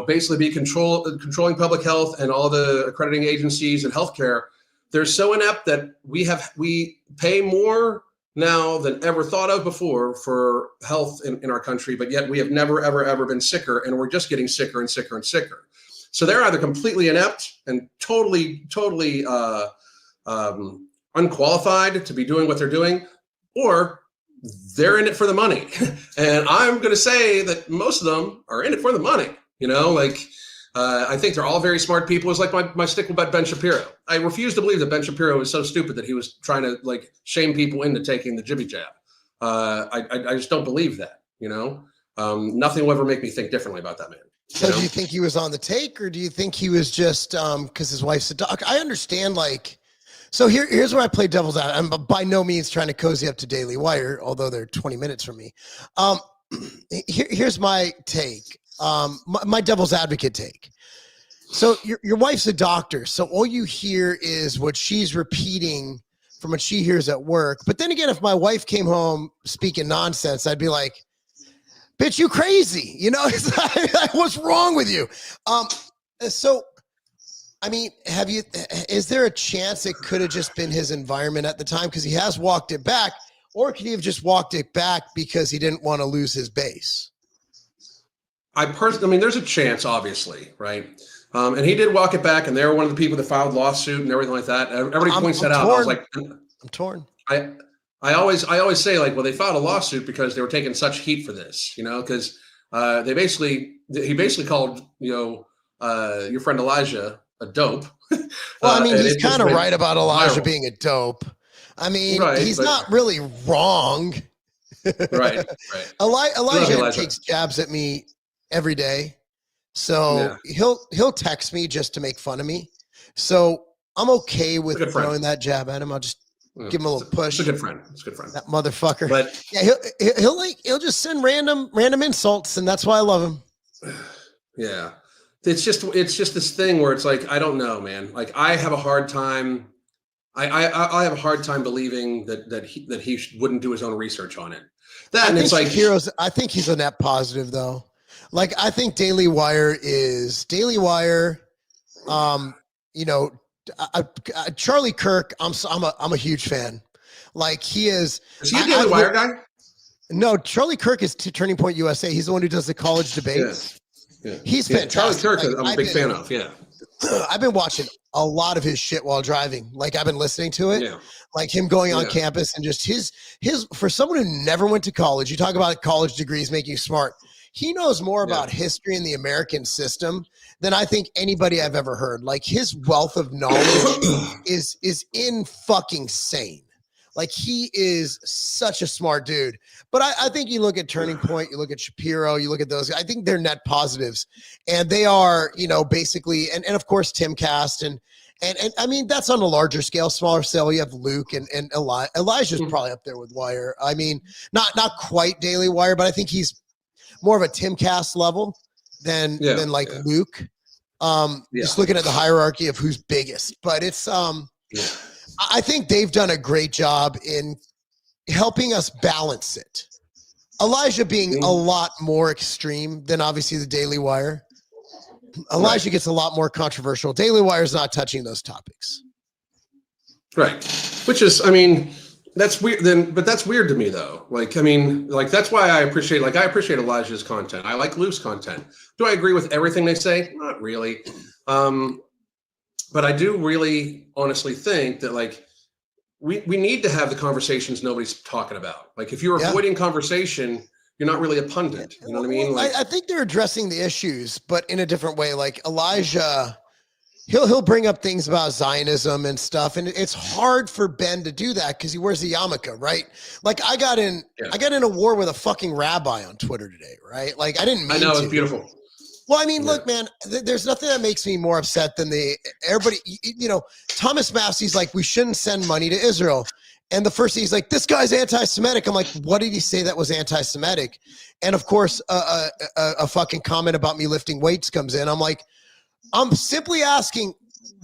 basically be controlling public health and all the accrediting agencies and healthcare, they're so inept that we pay more now than ever thought of before for health in our country, but yet we have never, ever been sicker, and we're just getting sicker and sicker and sicker. So they're either completely inept and totally unqualified to be doing what they're doing, or they're in it for the money. And I'm going to say that most of them are in it for the money. You know, like I think they're all very smart people. It's like my stick about Ben Shapiro. I refuse to believe that Ben Shapiro was so stupid that he was trying to like shame people into taking the jibby jab. I just don't believe that, you know. Nothing will ever make me think differently about that man. So do you think he was on the take, or do you think he was just because his wife's a doc? I understand, like, so here's where I play devil's advocate. I'm by no means trying to cozy up to Daily Wire, although they're 20 minutes from me. Here's my take, my devil's advocate take. So your wife's a doctor, so all you hear is what she's repeating from what she hears at work. But then again, if my wife came home speaking nonsense, I'd be like, bitch, you crazy. You know, it's like, what's wrong with you? So, I mean, is there a chance it could have just been his environment at the time? Because he has walked it back, or could he have just walked it back because he didn't want to lose his base? I mean, there's a chance, obviously, right? And he did walk it back, and they were one of the people that filed lawsuit and everything like that. Everybody points that out. I was like, I'm torn. I always say, like, well, they filed a lawsuit because they were taking such heat for this, you know, because he basically called, your friend Elijah a dope. Well, I mean, he's kind of right about Elijah being a dope. I mean, he's not really wrong. Right. Elijah takes jabs at me every day. So he'll text me just to make fun of me. So I'm okay with throwing that jab at him. I'll just give him a little push. It's a good friend. That motherfucker. But yeah, he'll just send random insults, and that's why I love him. Yeah. It's just this thing where it's like, I don't know, man. Like I have a hard time. I have a hard time believing that he wouldn't do his own research on it. I think he's a net positive though. Like I think Daily Wire. Charlie Kirk. I'm a huge fan. Like he is. Is he a Daily Wire guy? No, Charlie Kirk is Turning Point USA. He's the one who does the college debates. Yeah. He's fantastic. Charlie Kirk, I'm a big fan of. Yeah. I've been watching a lot of his shit while driving. Like I've been listening to it. Yeah. Like him going on campus and just his for someone who never went to college. You talk about college degrees making you smart. He knows more about history and the American system than I think anybody I've ever heard. Like his wealth of knowledge is in fucking sane. Like he is such a smart dude. But I think you look at Turning Point, you look at Shapiro, you look at those. I think they're net positives, and they are, basically, and of course Timcast and I mean that's on a larger scale, smaller scale. You have Luke and Elijah's probably up there with Wire. I mean, not quite Daily Wire, but I think he's more of a Timcast level than Luke. Just looking at the hierarchy of who's biggest, but it's I think they've done a great job in helping us balance it. Elijah being a lot more extreme than obviously the Daily Wire. Elijah gets a lot more controversial. Daily Wire is not touching those topics. Right. Which is, I mean, that's weird but that's weird to me though. Like, I mean, like that's why I appreciate Elijah's content. I like Luke's content. Do I agree with everything they say? Not really. But I do really honestly think that like we need to have the conversations nobody's talking about. Like if you're avoiding conversation, you're not really a pundit. You know what I mean? Like, I think they're addressing the issues, but in a different way. Like Elijah, he'll bring up things about Zionism and stuff, and it's hard for Ben to do that because he wears a yarmulke, right? Like I got in a war with a fucking rabbi on Twitter today, right? Like I didn't mean to. I know, it's beautiful. Well, I mean, look, man, there's nothing that makes me more upset than everybody, Thomas Massey's like, we shouldn't send money to Israel. And the first thing he's like, this guy's anti-Semitic. I'm like, what did he say that was anti-Semitic? And of course, a fucking comment about me lifting weights comes in. I'm like, I'm simply asking,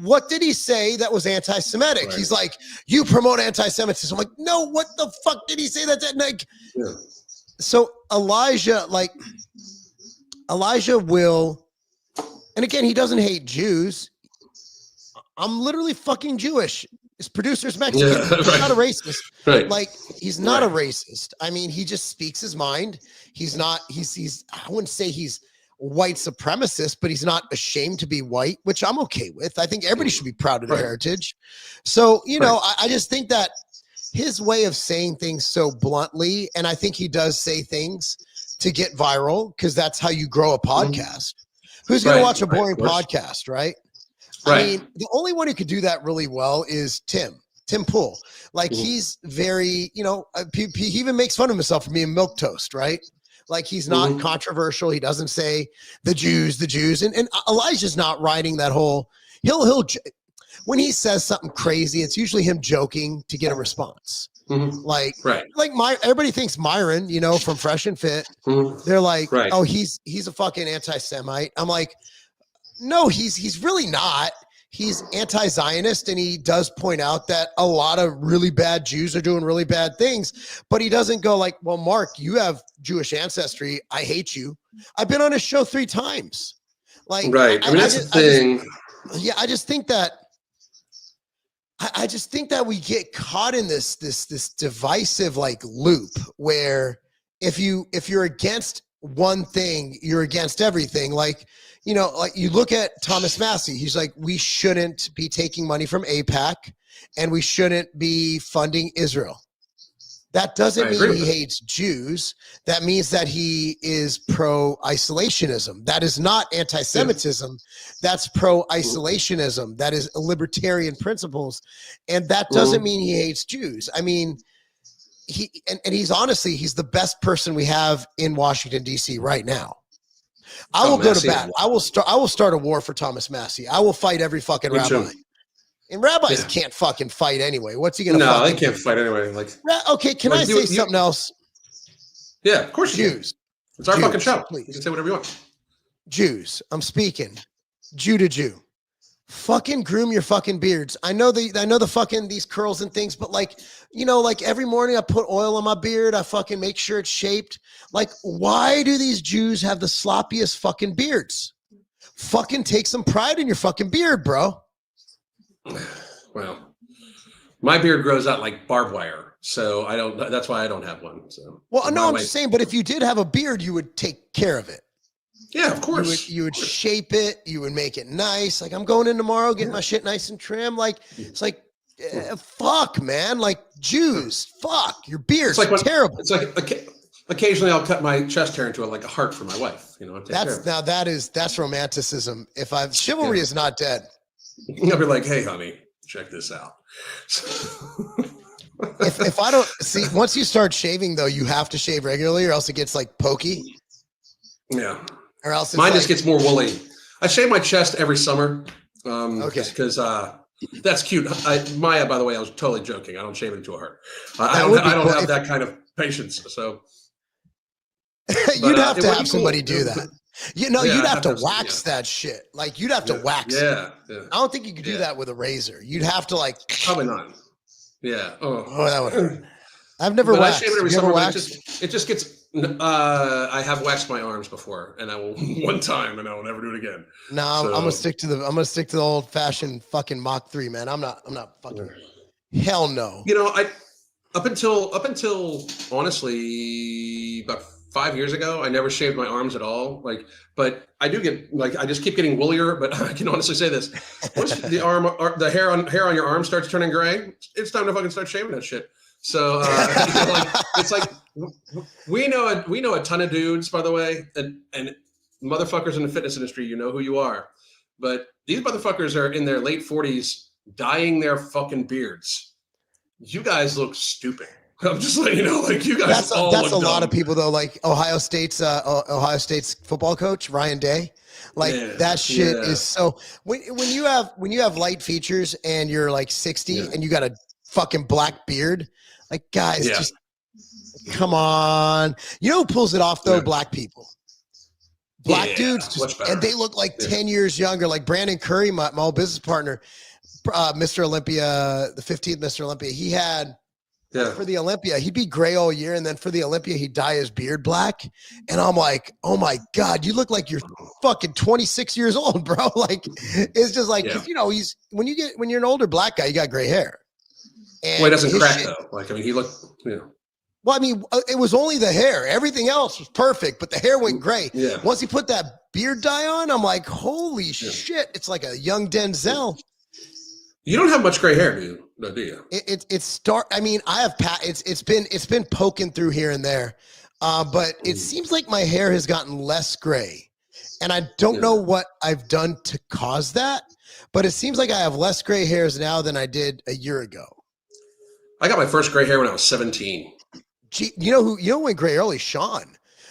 what did he say that was anti-Semitic? Right. He's like, you promote anti-Semitism. I'm like, no, what the fuck did he say that? Like, so Elijah will, and again, he doesn't hate Jews. I'm literally fucking Jewish. His producer's Mexican. Yeah, he's not a racist. Right. Like, he's not a racist. I mean, he just speaks his mind. He's not, he's, I wouldn't say he's white supremacist, but he's not ashamed to be white, which I'm okay with. I think everybody should be proud of their heritage. So, I just think that his way of saying things so bluntly, and I think he does say things to get viral, because that's how you grow a podcast. Who's going to watch a boring podcast, right? I mean, the only one who could do that really well is Tim Pool. Like he's very, he even makes fun of himself for being milquetoast, right? Like he's not controversial. He doesn't say the Jews. And Elijah's not riding that whole, he'll when he says something crazy, it's usually him joking to get a response. Like everybody thinks Myron, from Fresh and Fit. They're like, oh, he's a fucking anti-Semite. I'm like, no, he's really not. He's anti-Zionist, and he does point out that a lot of really bad Jews are doing really bad things, but he doesn't go like, well, Mark, you have Jewish ancestry. I hate you. I've been on his show 3 times. Like, right. I mean, that's the thing. I just think that we get caught in this divisive like loop where if you're against one thing, you're against everything. Like, like you look at Thomas Massey, he's like, we shouldn't be taking money from AIPAC and we shouldn't be funding Israel. That doesn't mean he hates Jews. That means that he is pro-isolationism. That is not anti-Semitism. That's pro-isolationism. That is libertarian principles. And that doesn't mean he hates Jews. I mean, he's honestly, he's the best person we have in Washington, D.C. right now. I will go to bat. I will start a war for Thomas Massey. I will fight every fucking rabbi. And rabbis can't fucking fight anyway. What's he gonna? No, they can't fight anyway. Like, okay, can I say something else? Yeah, of course. Jews. It's our fucking show. Please. You can say whatever you want. Jews. I'm speaking. Jew to Jew. Fucking groom your fucking beards. I know the fucking these curls and things, but like, like every morning I put oil on my beard. I fucking make sure it's shaped. Like, why do these Jews have the sloppiest fucking beards? Fucking take some pride in your fucking beard, bro. Well, my beard grows out like barbed wire, so that's why I don't have one. So, well, no, I'm just saying, but if you did have a beard, you would take care of it. Yeah, of course. You would shape it. You would make it nice. Like, I'm going in tomorrow, getting my shit nice and trim. Like, it's like, fuck, man. Like, Jews, fuck, your beard's terrible. It's like occasionally I'll cut my chest hair into a heart for my wife. That's romanticism. Chivalry is not dead. I'll be like, hey, honey, check this out. if I don't see, once you start shaving though, you have to shave regularly, or else it gets like pokey. Yeah. Or else mine just gets more woolly. I shave my chest every summer. Just because that's cute. Maya, by the way, I was totally joking. I don't shave it into a heart. I don't have that kind of patience. So you'd have to have somebody do that. You'd have to wax that shit. Like, you'd have to wax it. Yeah. I don't think you could do that with a razor. You'd have to probably not. Yeah. Oh, that would. I've never waxed. I shave it every summer. It just gets. I have waxed my arms before, and I will one time, and I will never do it again. No, I'm gonna stick to the old fashioned fucking Mach 3, man. I'm not fucking. Hell no. Up until honestly about 5 years ago, I never shaved my arms at all. But I do get I just keep getting woollier. But I can honestly say this: once the hair on your arm starts turning gray, it's time to fucking start shaving that shit. So it's like We know a ton of dudes, by the way, and motherfuckers in the fitness industry. You know who you are, but these motherfuckers are in their late 40s, dyeing their fucking beards. You guys look stupid. I'm just letting you know, like you guys. That's a look lot dumb. of people though. Like Ohio State's football coach Ryan Day. Like that shit is so. When you have light features and you're like 60 and you got a fucking black beard, like guys, just come on. You know who pulls it off though? Black people. Black dudes, and they look like 10 years younger. Like Brandon Curry, my old business partner, Mr. Olympia, the 15th Mr. Olympia. He had for the Olympia, he'd be gray all year, and then for the Olympia, he'd dye his beard black. And I'm like, oh my god, you look like you're fucking 26 years old, bro. Like it's just like you know, when you're an older black guy, you got gray hair. And well, he doesn't crack though. Like I mean, he looked. Well, I mean, it was only the hair. Everything else was perfect, but the hair went gray. Yeah. Once he put that beard dye on, I'm like, holy shit! It's like a young Denzel. You don't have much gray hair, do you? No, do you? I mean, I have. It's been poking through here and there, but it seems like my hair has gotten less gray, and I don't know what I've done to cause that. But it seems like I have less gray hairs now than I did a year ago. I got my first gray hair when I was 17. You know when gray early? Sean,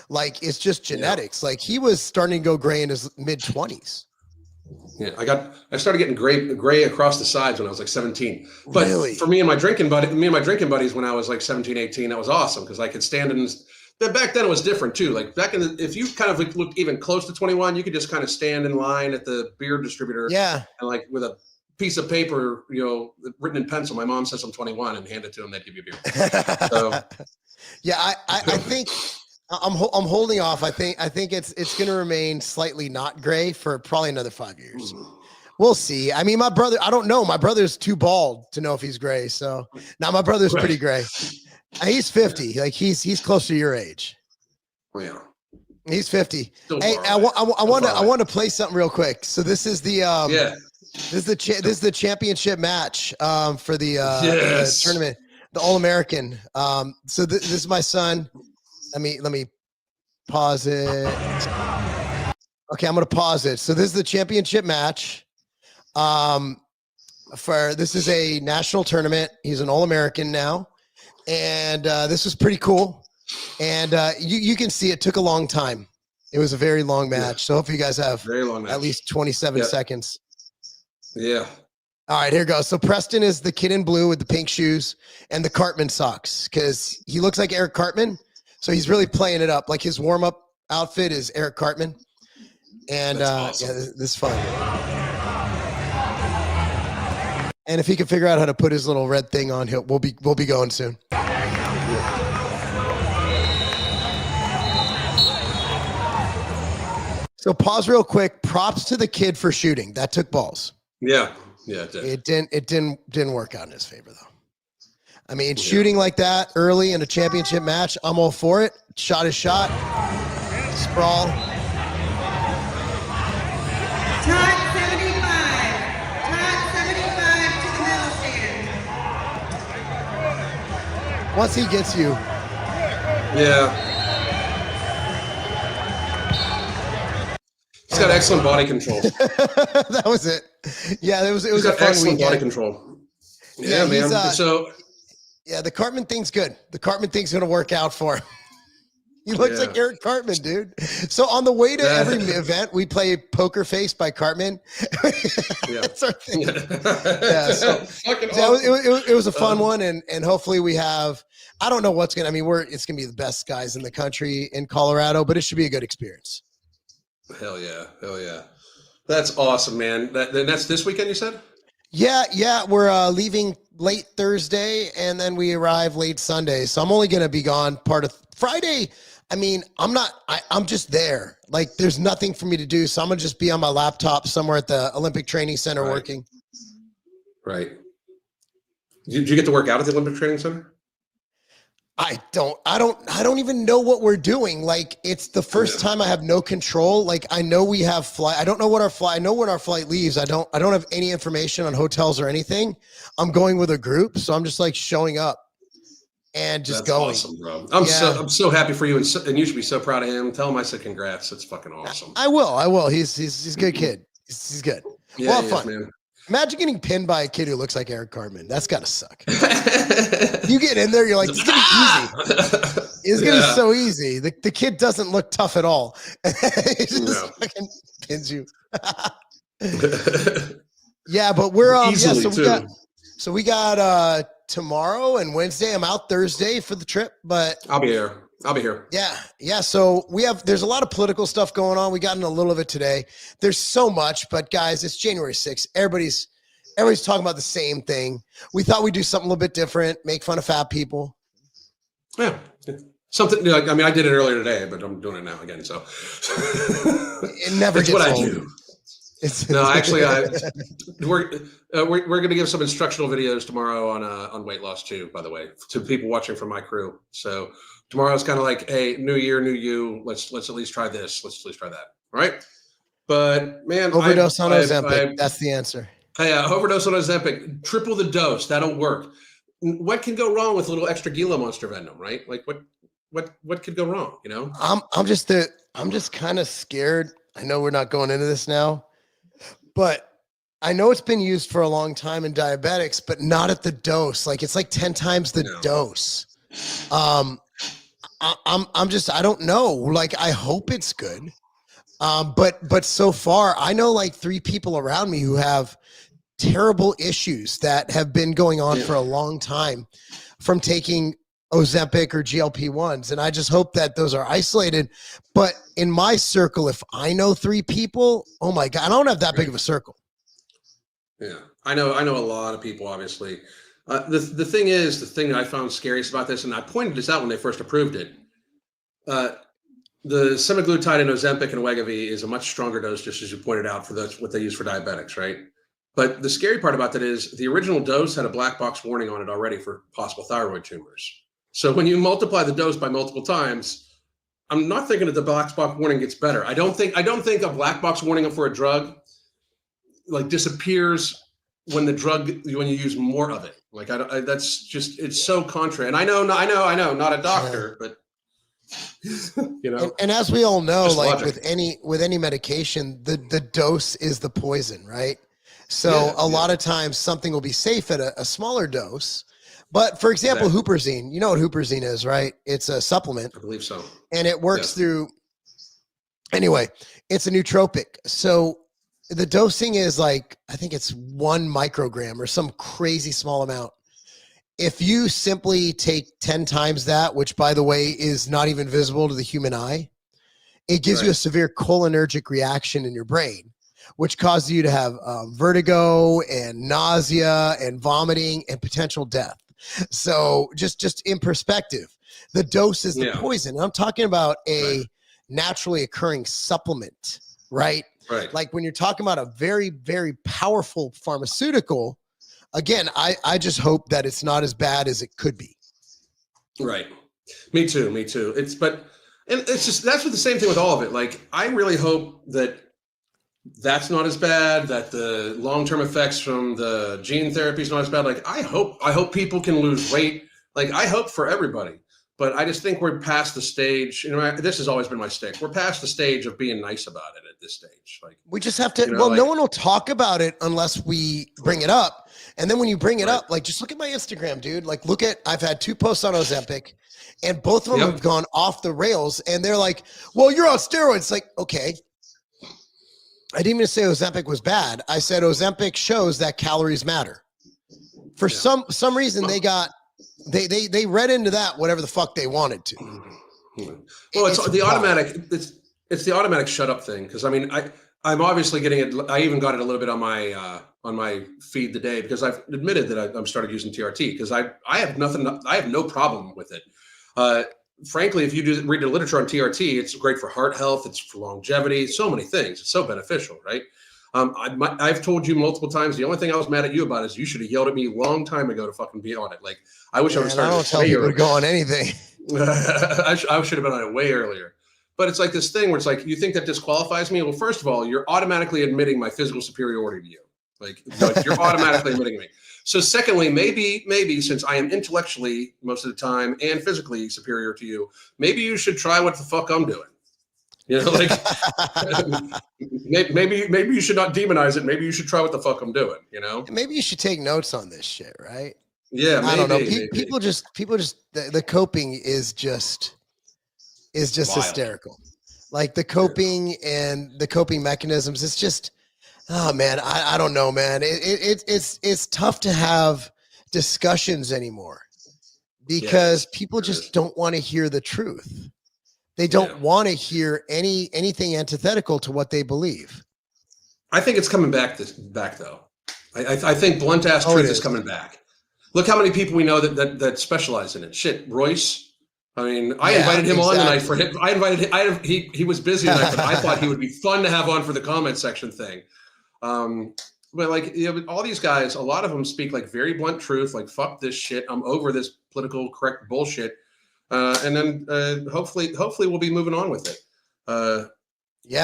like it's just genetics. Like he was starting to go gray in his mid 20s. Yeah, I started getting gray across the sides when I was like 17. But for me and my drinking buddies when I was like 17, 18, that was awesome because I could stand in. But back then it was different too. Like if you kind of looked even close to 21, you could just kind of stand in line at the beer distributor. Yeah, and like with a piece of paper, written in pencil. My mom says I'm 21, and hand it to them. They'd give you a beer. So. Yeah, I think I'm holding off. I think it's going to remain slightly not gray for probably another 5 years. We'll see. I mean, my brother, I don't know. My brother's too bald to know if he's gray. So now my brother's pretty gray. He's 50. Like he's close to your age. Yeah. He's 50. Hey, I want to play something real quick. So this is the this is the championship match for the tournament. The All-American. So this is my son. Let me pause it. Okay, I'm gonna pause it. So this is the championship match. This is a national tournament. He's an All-American now, and this was pretty cool. And you can see it took a long time. It was a very long match. So hopefully you guys have at least 27 seconds. Yeah. All right, here goes. So Preston is the kid in blue with the pink shoes and the Cartman socks because he looks like Eric Cartman. So he's really playing it up. Like his warm-up outfit is Eric Cartman. And awesome. This is fun. And if he can figure out how to put his little red thing on, we'll be going soon. So pause real quick. Props to the kid for shooting. That took balls. Yeah. Yeah, it didn't work out in his favor though. I mean, shooting like that early in a championship match, I'm all for it. Shot is shot. Sprawl. Top 75. Top 75 to the middle stand. Once he gets you. Yeah. He's got excellent body control. That was it. Yeah, it was a fun excellent weekend. body control. Yeah, man. The Cartman thing's good. The Cartman thing's gonna work out for him. He looks like Eric Cartman, dude. So on the way to every event, we play Poker Face by Cartman. That's our thing. It was a fun one, and hopefully we have. I don't know what's gonna. I mean, it's gonna be the best guys in the country in Colorado, but it should be a good experience. Hell yeah. That's awesome, man. That's this weekend, you said? Yeah. We're leaving late Thursday, and then we arrive late Sunday. So I'm only going to be gone part of Friday. I mean, I'm just there. Like, there's nothing for me to do. So I'm going to just be on my laptop somewhere at the Olympic Training Center working. Right. Did you get to work out at the Olympic Training Center? I don't even know what we're doing. Like, it's the first time I have no control. Like, I know we have flight. I don't know what our flight. I know when our flight leaves. I don't have any information on hotels or anything. I'm going with a group, so I'm just like showing up. and just That's going. awesome, bro. I'm so happy for you, and you should be so proud of him. Tell him I said congrats. That's fucking awesome. I will. He's a good kid. He's good. Yeah, well, he fun. is, man. Imagine getting pinned by a kid who looks like Eric Cartman. That's gotta suck. You get in there, you're like, it's gonna be easy. It's gonna be so easy. The kid doesn't look tough at all. He just fucking pins you. Yeah, but we're so we got tomorrow and Wednesday. I'm out Thursday for the trip, but I'll be here. Yeah. So there's a lot of political stuff going on. We got in a little of it today. There's so much, but guys, it's January 6th. Everybody's talking about the same thing. We thought we'd do something a little bit different, make fun of fat people. Yeah. Something like, I mean, I did it earlier today, but I'm doing it now again. So it never gets what old. I do. No, actually, we're going to give some instructional videos tomorrow on weight loss too. By the way, to people watching from my crew. So tomorrow's kind of like, hey, new year, new you. Let's at least try this. Let's at least try that. All right. But man, overdose on Ozempic. That's the answer. Hey, overdose on Ozempic. Triple the dose. That'll work. What can go wrong with a little extra Gila Monster venom, right? Like what could go wrong? You know. I'm just kind of scared. I know we're not going into this now. But I know it's been used for a long time in diabetics, but not at the dose. Like it's like 10 times the dose. I don't know. Like I hope it's good. But so far I know like 3 people around me who have terrible issues that have been going on for a long time from taking Ozempic or GLP-1s. And I just hope that those are isolated. But in my circle, if I know 3 people, oh my God, I don't have that big of a circle. Yeah, I know a lot of people, obviously. The thing that I found scariest about this, and I pointed this out when they first approved it, the semaglutide in Ozempic and Wegovy is a much stronger dose, just as you pointed out, for what they use for diabetics, right? But the scary part about that is the original dose had a black box warning on it already for possible thyroid tumors. So when you multiply the dose by multiple times, I'm not thinking that the black box warning gets better. I don't think a black box warning for a drug like disappears when you use more of it. Like that's just, it's so contrary. And I know, not a doctor, but you know. And as we all know, like logic. with any medication, the dose is the poison, right? So a lot of times something will be safe at a smaller dose. But for example, Huperzine, you know what Huperzine is, right? It's a supplement. I believe so. And it works through, anyway, it's a nootropic. So the dosing is like, I think it's 1 microgram or some crazy small amount. If you simply take 10 times that, which by the way, is not even visible to the human eye, it gives you a severe cholinergic reaction in your brain, which causes you to have vertigo and nausea and vomiting and potential death. So just in perspective, the dose is the poison. And I'm talking about a naturally occurring supplement, right? Right. Like when you're talking about a very, very powerful pharmaceutical, again, I just hope that it's not as bad as it could be. Right. Me too. It's that's what the same thing with all of it. Like, I really hope that's not as bad, that the long-term effects from the gene therapy is not as bad. Like, I hope people can lose weight. Like, I hope for everybody, but I just think we're past the stage. You know, this has always been my stick. We're past the stage of being nice about it at this stage. Like, we just have to, no one will talk about it unless we bring it up. And then when you bring it up, like, just look at my Instagram, dude. Like, I've had 2 posts on Ozempic and both of them have gone off the rails, and they're like, well, you're on steroids. Like, okay. I didn't even say Ozempic was bad. I said Ozempic shows that calories matter. For some reason, they read into that whatever the fuck they wanted to. Well, it's the automatic shut up thing. Because I mean, I'm obviously getting it. I even got it a little bit on my feed today, because I've admitted that I'm started using TRT, because I have no problem with it. Frankly, if you read the literature on TRT, it's great for heart health. It's for longevity. So many things. It's so beneficial, right? I've told you multiple times, the only thing I was mad at you about is you should have yelled at me a long time ago to fucking be on it. Like, I wish I would have started. I don't tell people to go on anything. I should have been on it way earlier. But it's like this thing where it's like, you think that disqualifies me? Well, first of all, you're automatically admitting my physical superiority to you. Like you're automatically admitting me. So secondly, maybe since I am intellectually most of the time and physically superior to you, maybe you should try what the fuck I'm doing. You know, like maybe you should not demonize it. Maybe you should try what the fuck I'm doing. You know, maybe you should take notes on this shit, right? Yeah, I don't know. maybe. People just the coping is just Wild. hysterical. Like the coping and the coping mechanisms. It's just, oh man, I don't know, man. It's tough to have discussions anymore because people just don't want to hear the truth. They don't want to hear anything antithetical to what they believe. I think it's coming back though. I think blunt ass truth is coming back. Look how many people we know that specialize in it. Shit, Royce. I mean, I invited him on tonight for him. I invited him. He was busy tonight, but I thought he would be fun to have on for the comment section thing. But like, you know, all these guys, a lot of them speak like very blunt truth, like fuck this shit. I'm over this political correct bullshit. And then hopefully we'll be moving on with it.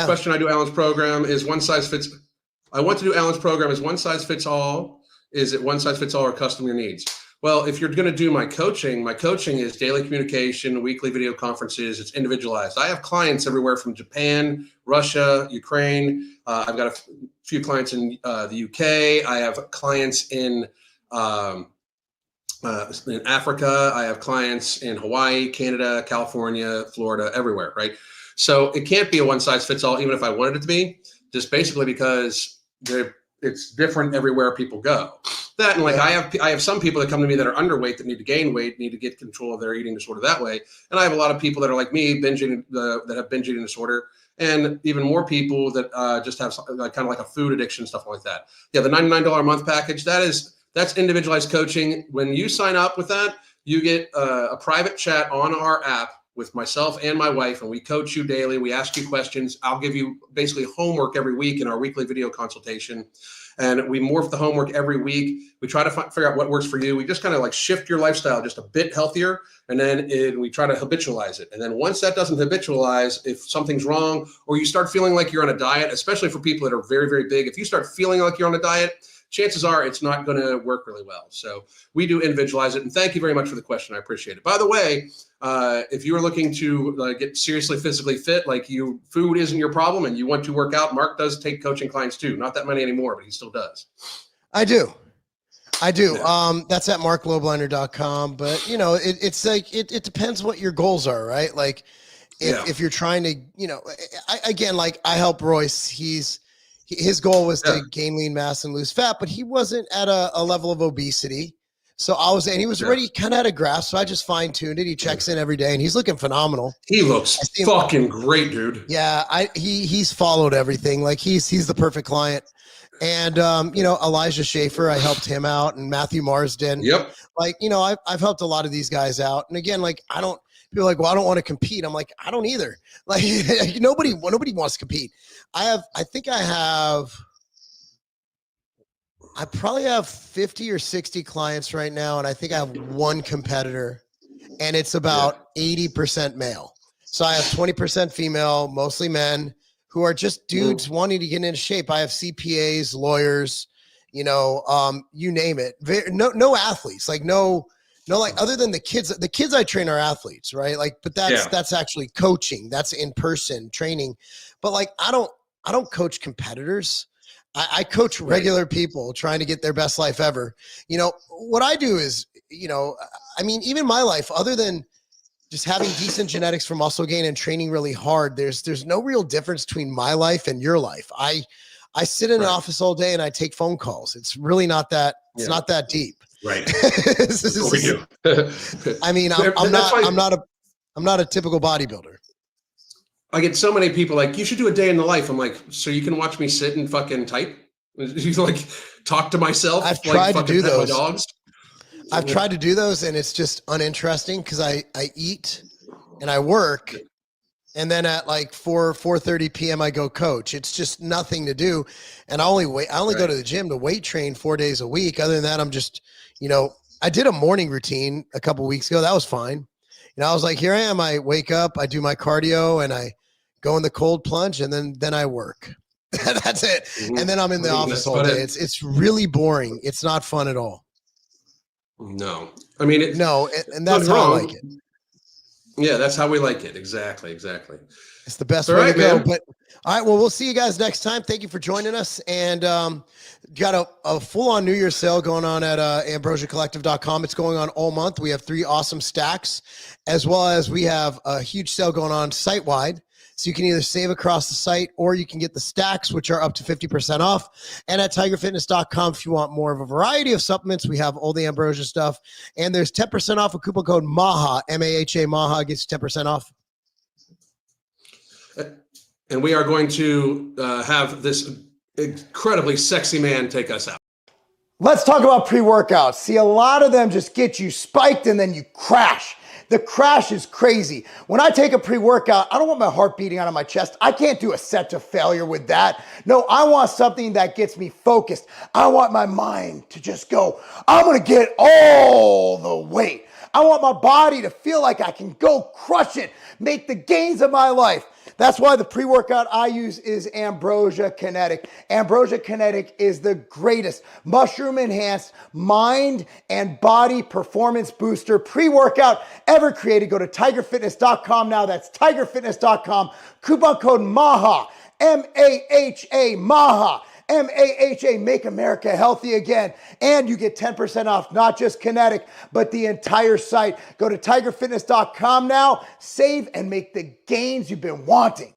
Question I do Alan's program is one size fits. I want to do Alan's program is one size fits all. Is it one size fits all or custom your needs? Well, if you're going to do my coaching is daily communication, weekly video conferences. It's individualized. I have clients everywhere from Japan, Russia, Ukraine. I've got a few clients in the UK. I have clients in Africa. I have clients in Hawaii, Canada, California, Florida, everywhere, right? So it can't be a one size fits all, even if I wanted it to be, just basically because it's different everywhere people go. That and like I have some people that come to me that are underweight that need to gain weight, need to get control of their eating disorder that way. And I have a lot of people that are like me, that have binge eating disorder, and even more people that just have kind of like a food addiction, stuff like that. Yeah, the $99 a month package, that's individualized coaching. When you sign up with that, you get a private chat on our app with myself and my wife, and we coach you daily. We ask you questions. I'll give you basically homework every week in our weekly video consultation. And we morph the homework every week. We try to figure out what works for you. We just kind of like shift your lifestyle just a bit healthier. And then we try to habitualize it. And then once that doesn't habitualize, if something's wrong or you start feeling like you're on a diet, especially for people that are very, very big, if you start feeling like you're on a diet, chances are it's not going to work really well. So we do individualize it. And thank you very much for the question. I appreciate it. By the way, if you're looking to get seriously physically fit, like food isn't your problem and you want to work out, Mark does take coaching clients too. Not that many anymore, but he still does. I do. Yeah. That's at marklowblinder.com. But you know, it's like, it depends what your goals are, right? Like if you're trying to, you know, I help Royce. His goal was to gain lean mass and lose fat, but he wasn't at a level of obesity. So and he was already kind of at a grasp. So I just fine tuned it. He checks in every day and he's looking phenomenal. He looks fucking great, dude. Yeah. He's followed everything. Like he's the perfect client. And, you know, Elijah Schaefer, I helped him out, and Matthew Marsden. Yep. Like, you know, I've helped a lot of these guys out. And again, like, people are like, well, I don't want to compete. I'm like, I don't either. Like nobody wants to compete. I probably have 50 or 60 clients right now. And I think I have one competitor, and it's about 80% male. So I have 20% female, mostly men, who are just dudes wanting to get into shape. I have CPAs, lawyers, you know, you name it. No athletes, like no, like other than the kids I train are athletes, right? Like, but that's actually coaching. That's in person training. But like, I don't coach competitors. I coach regular people trying to get their best life ever. You know, what I do is, you know, I mean, even my life, other than just having decent genetics for muscle gain and training really hard, there's no real difference between my life and your life. I sit in an office all day and I take phone calls. It's really not that, it's not that deep. Right. I mean, I'm not a typical bodybuilder. I get so many people like, you should do a day in the life. I'm like, so you can watch me sit and fucking type? You like talk to myself? I've tried to do those. My dogs? I've tried to do those, and it's just uninteresting because I eat and I work, and then at like 4:30 p.m. I go coach. It's just nothing to do, and I only go to the gym to weight train 4 days a week. Other than that, I'm just, you know, I did a morning routine a couple weeks ago. That was fine. You know, I was like, here I am. I wake up, I do my cardio, and I go in the cold plunge, and then I work. That's it. And then I'm in the office all That's day. about it. It's really boring. It's not fun at all. No, I mean it. No, and that's Nothing how I wrong. like it. Yeah, that's how we like it. Exactly. It's the best All way right, to go. man. But all right, well, we'll see you guys next time. Thank you for joining us. And got a full-on New Year's sale going on at ambrosiacollective.com. It's going on all month. We have 3 awesome stacks, as well as we have a huge sale going on site-wide. So you can either save across the site or you can get the stacks, which are up to 50% off. And at tigerfitness.com, if you want more of a variety of supplements, we have all the Ambrosia stuff. And there's 10% off with coupon code MAHA, M-A-H-A, MAHA gets you 10% off. And we are going to have this incredibly sexy man take us out. Let's talk about pre-workouts. See, a lot of them just get you spiked and then you crash. The crash is crazy. When I take a pre-workout, I don't want my heart beating out of my chest. I can't do a set to failure with that. No, I want something that gets me focused. I want my mind to just go, I'm gonna get all the weight. I want my body to feel like I can go crush it, make the gains of my life. That's why the pre-workout I use is Ambrosia Kinetic. Ambrosia Kinetic is the greatest mushroom-enhanced mind and body performance booster pre-workout ever created. Go to tigerfitness.com now. That's tigerfitness.com. Coupon code MAHA, M-A-H-A, MAHA. MAHA, Make America Healthy Again. And you get 10% off, not just Kinetic, but the entire site. Go to tigerfitness.com now, save and make the gains you've been wanting.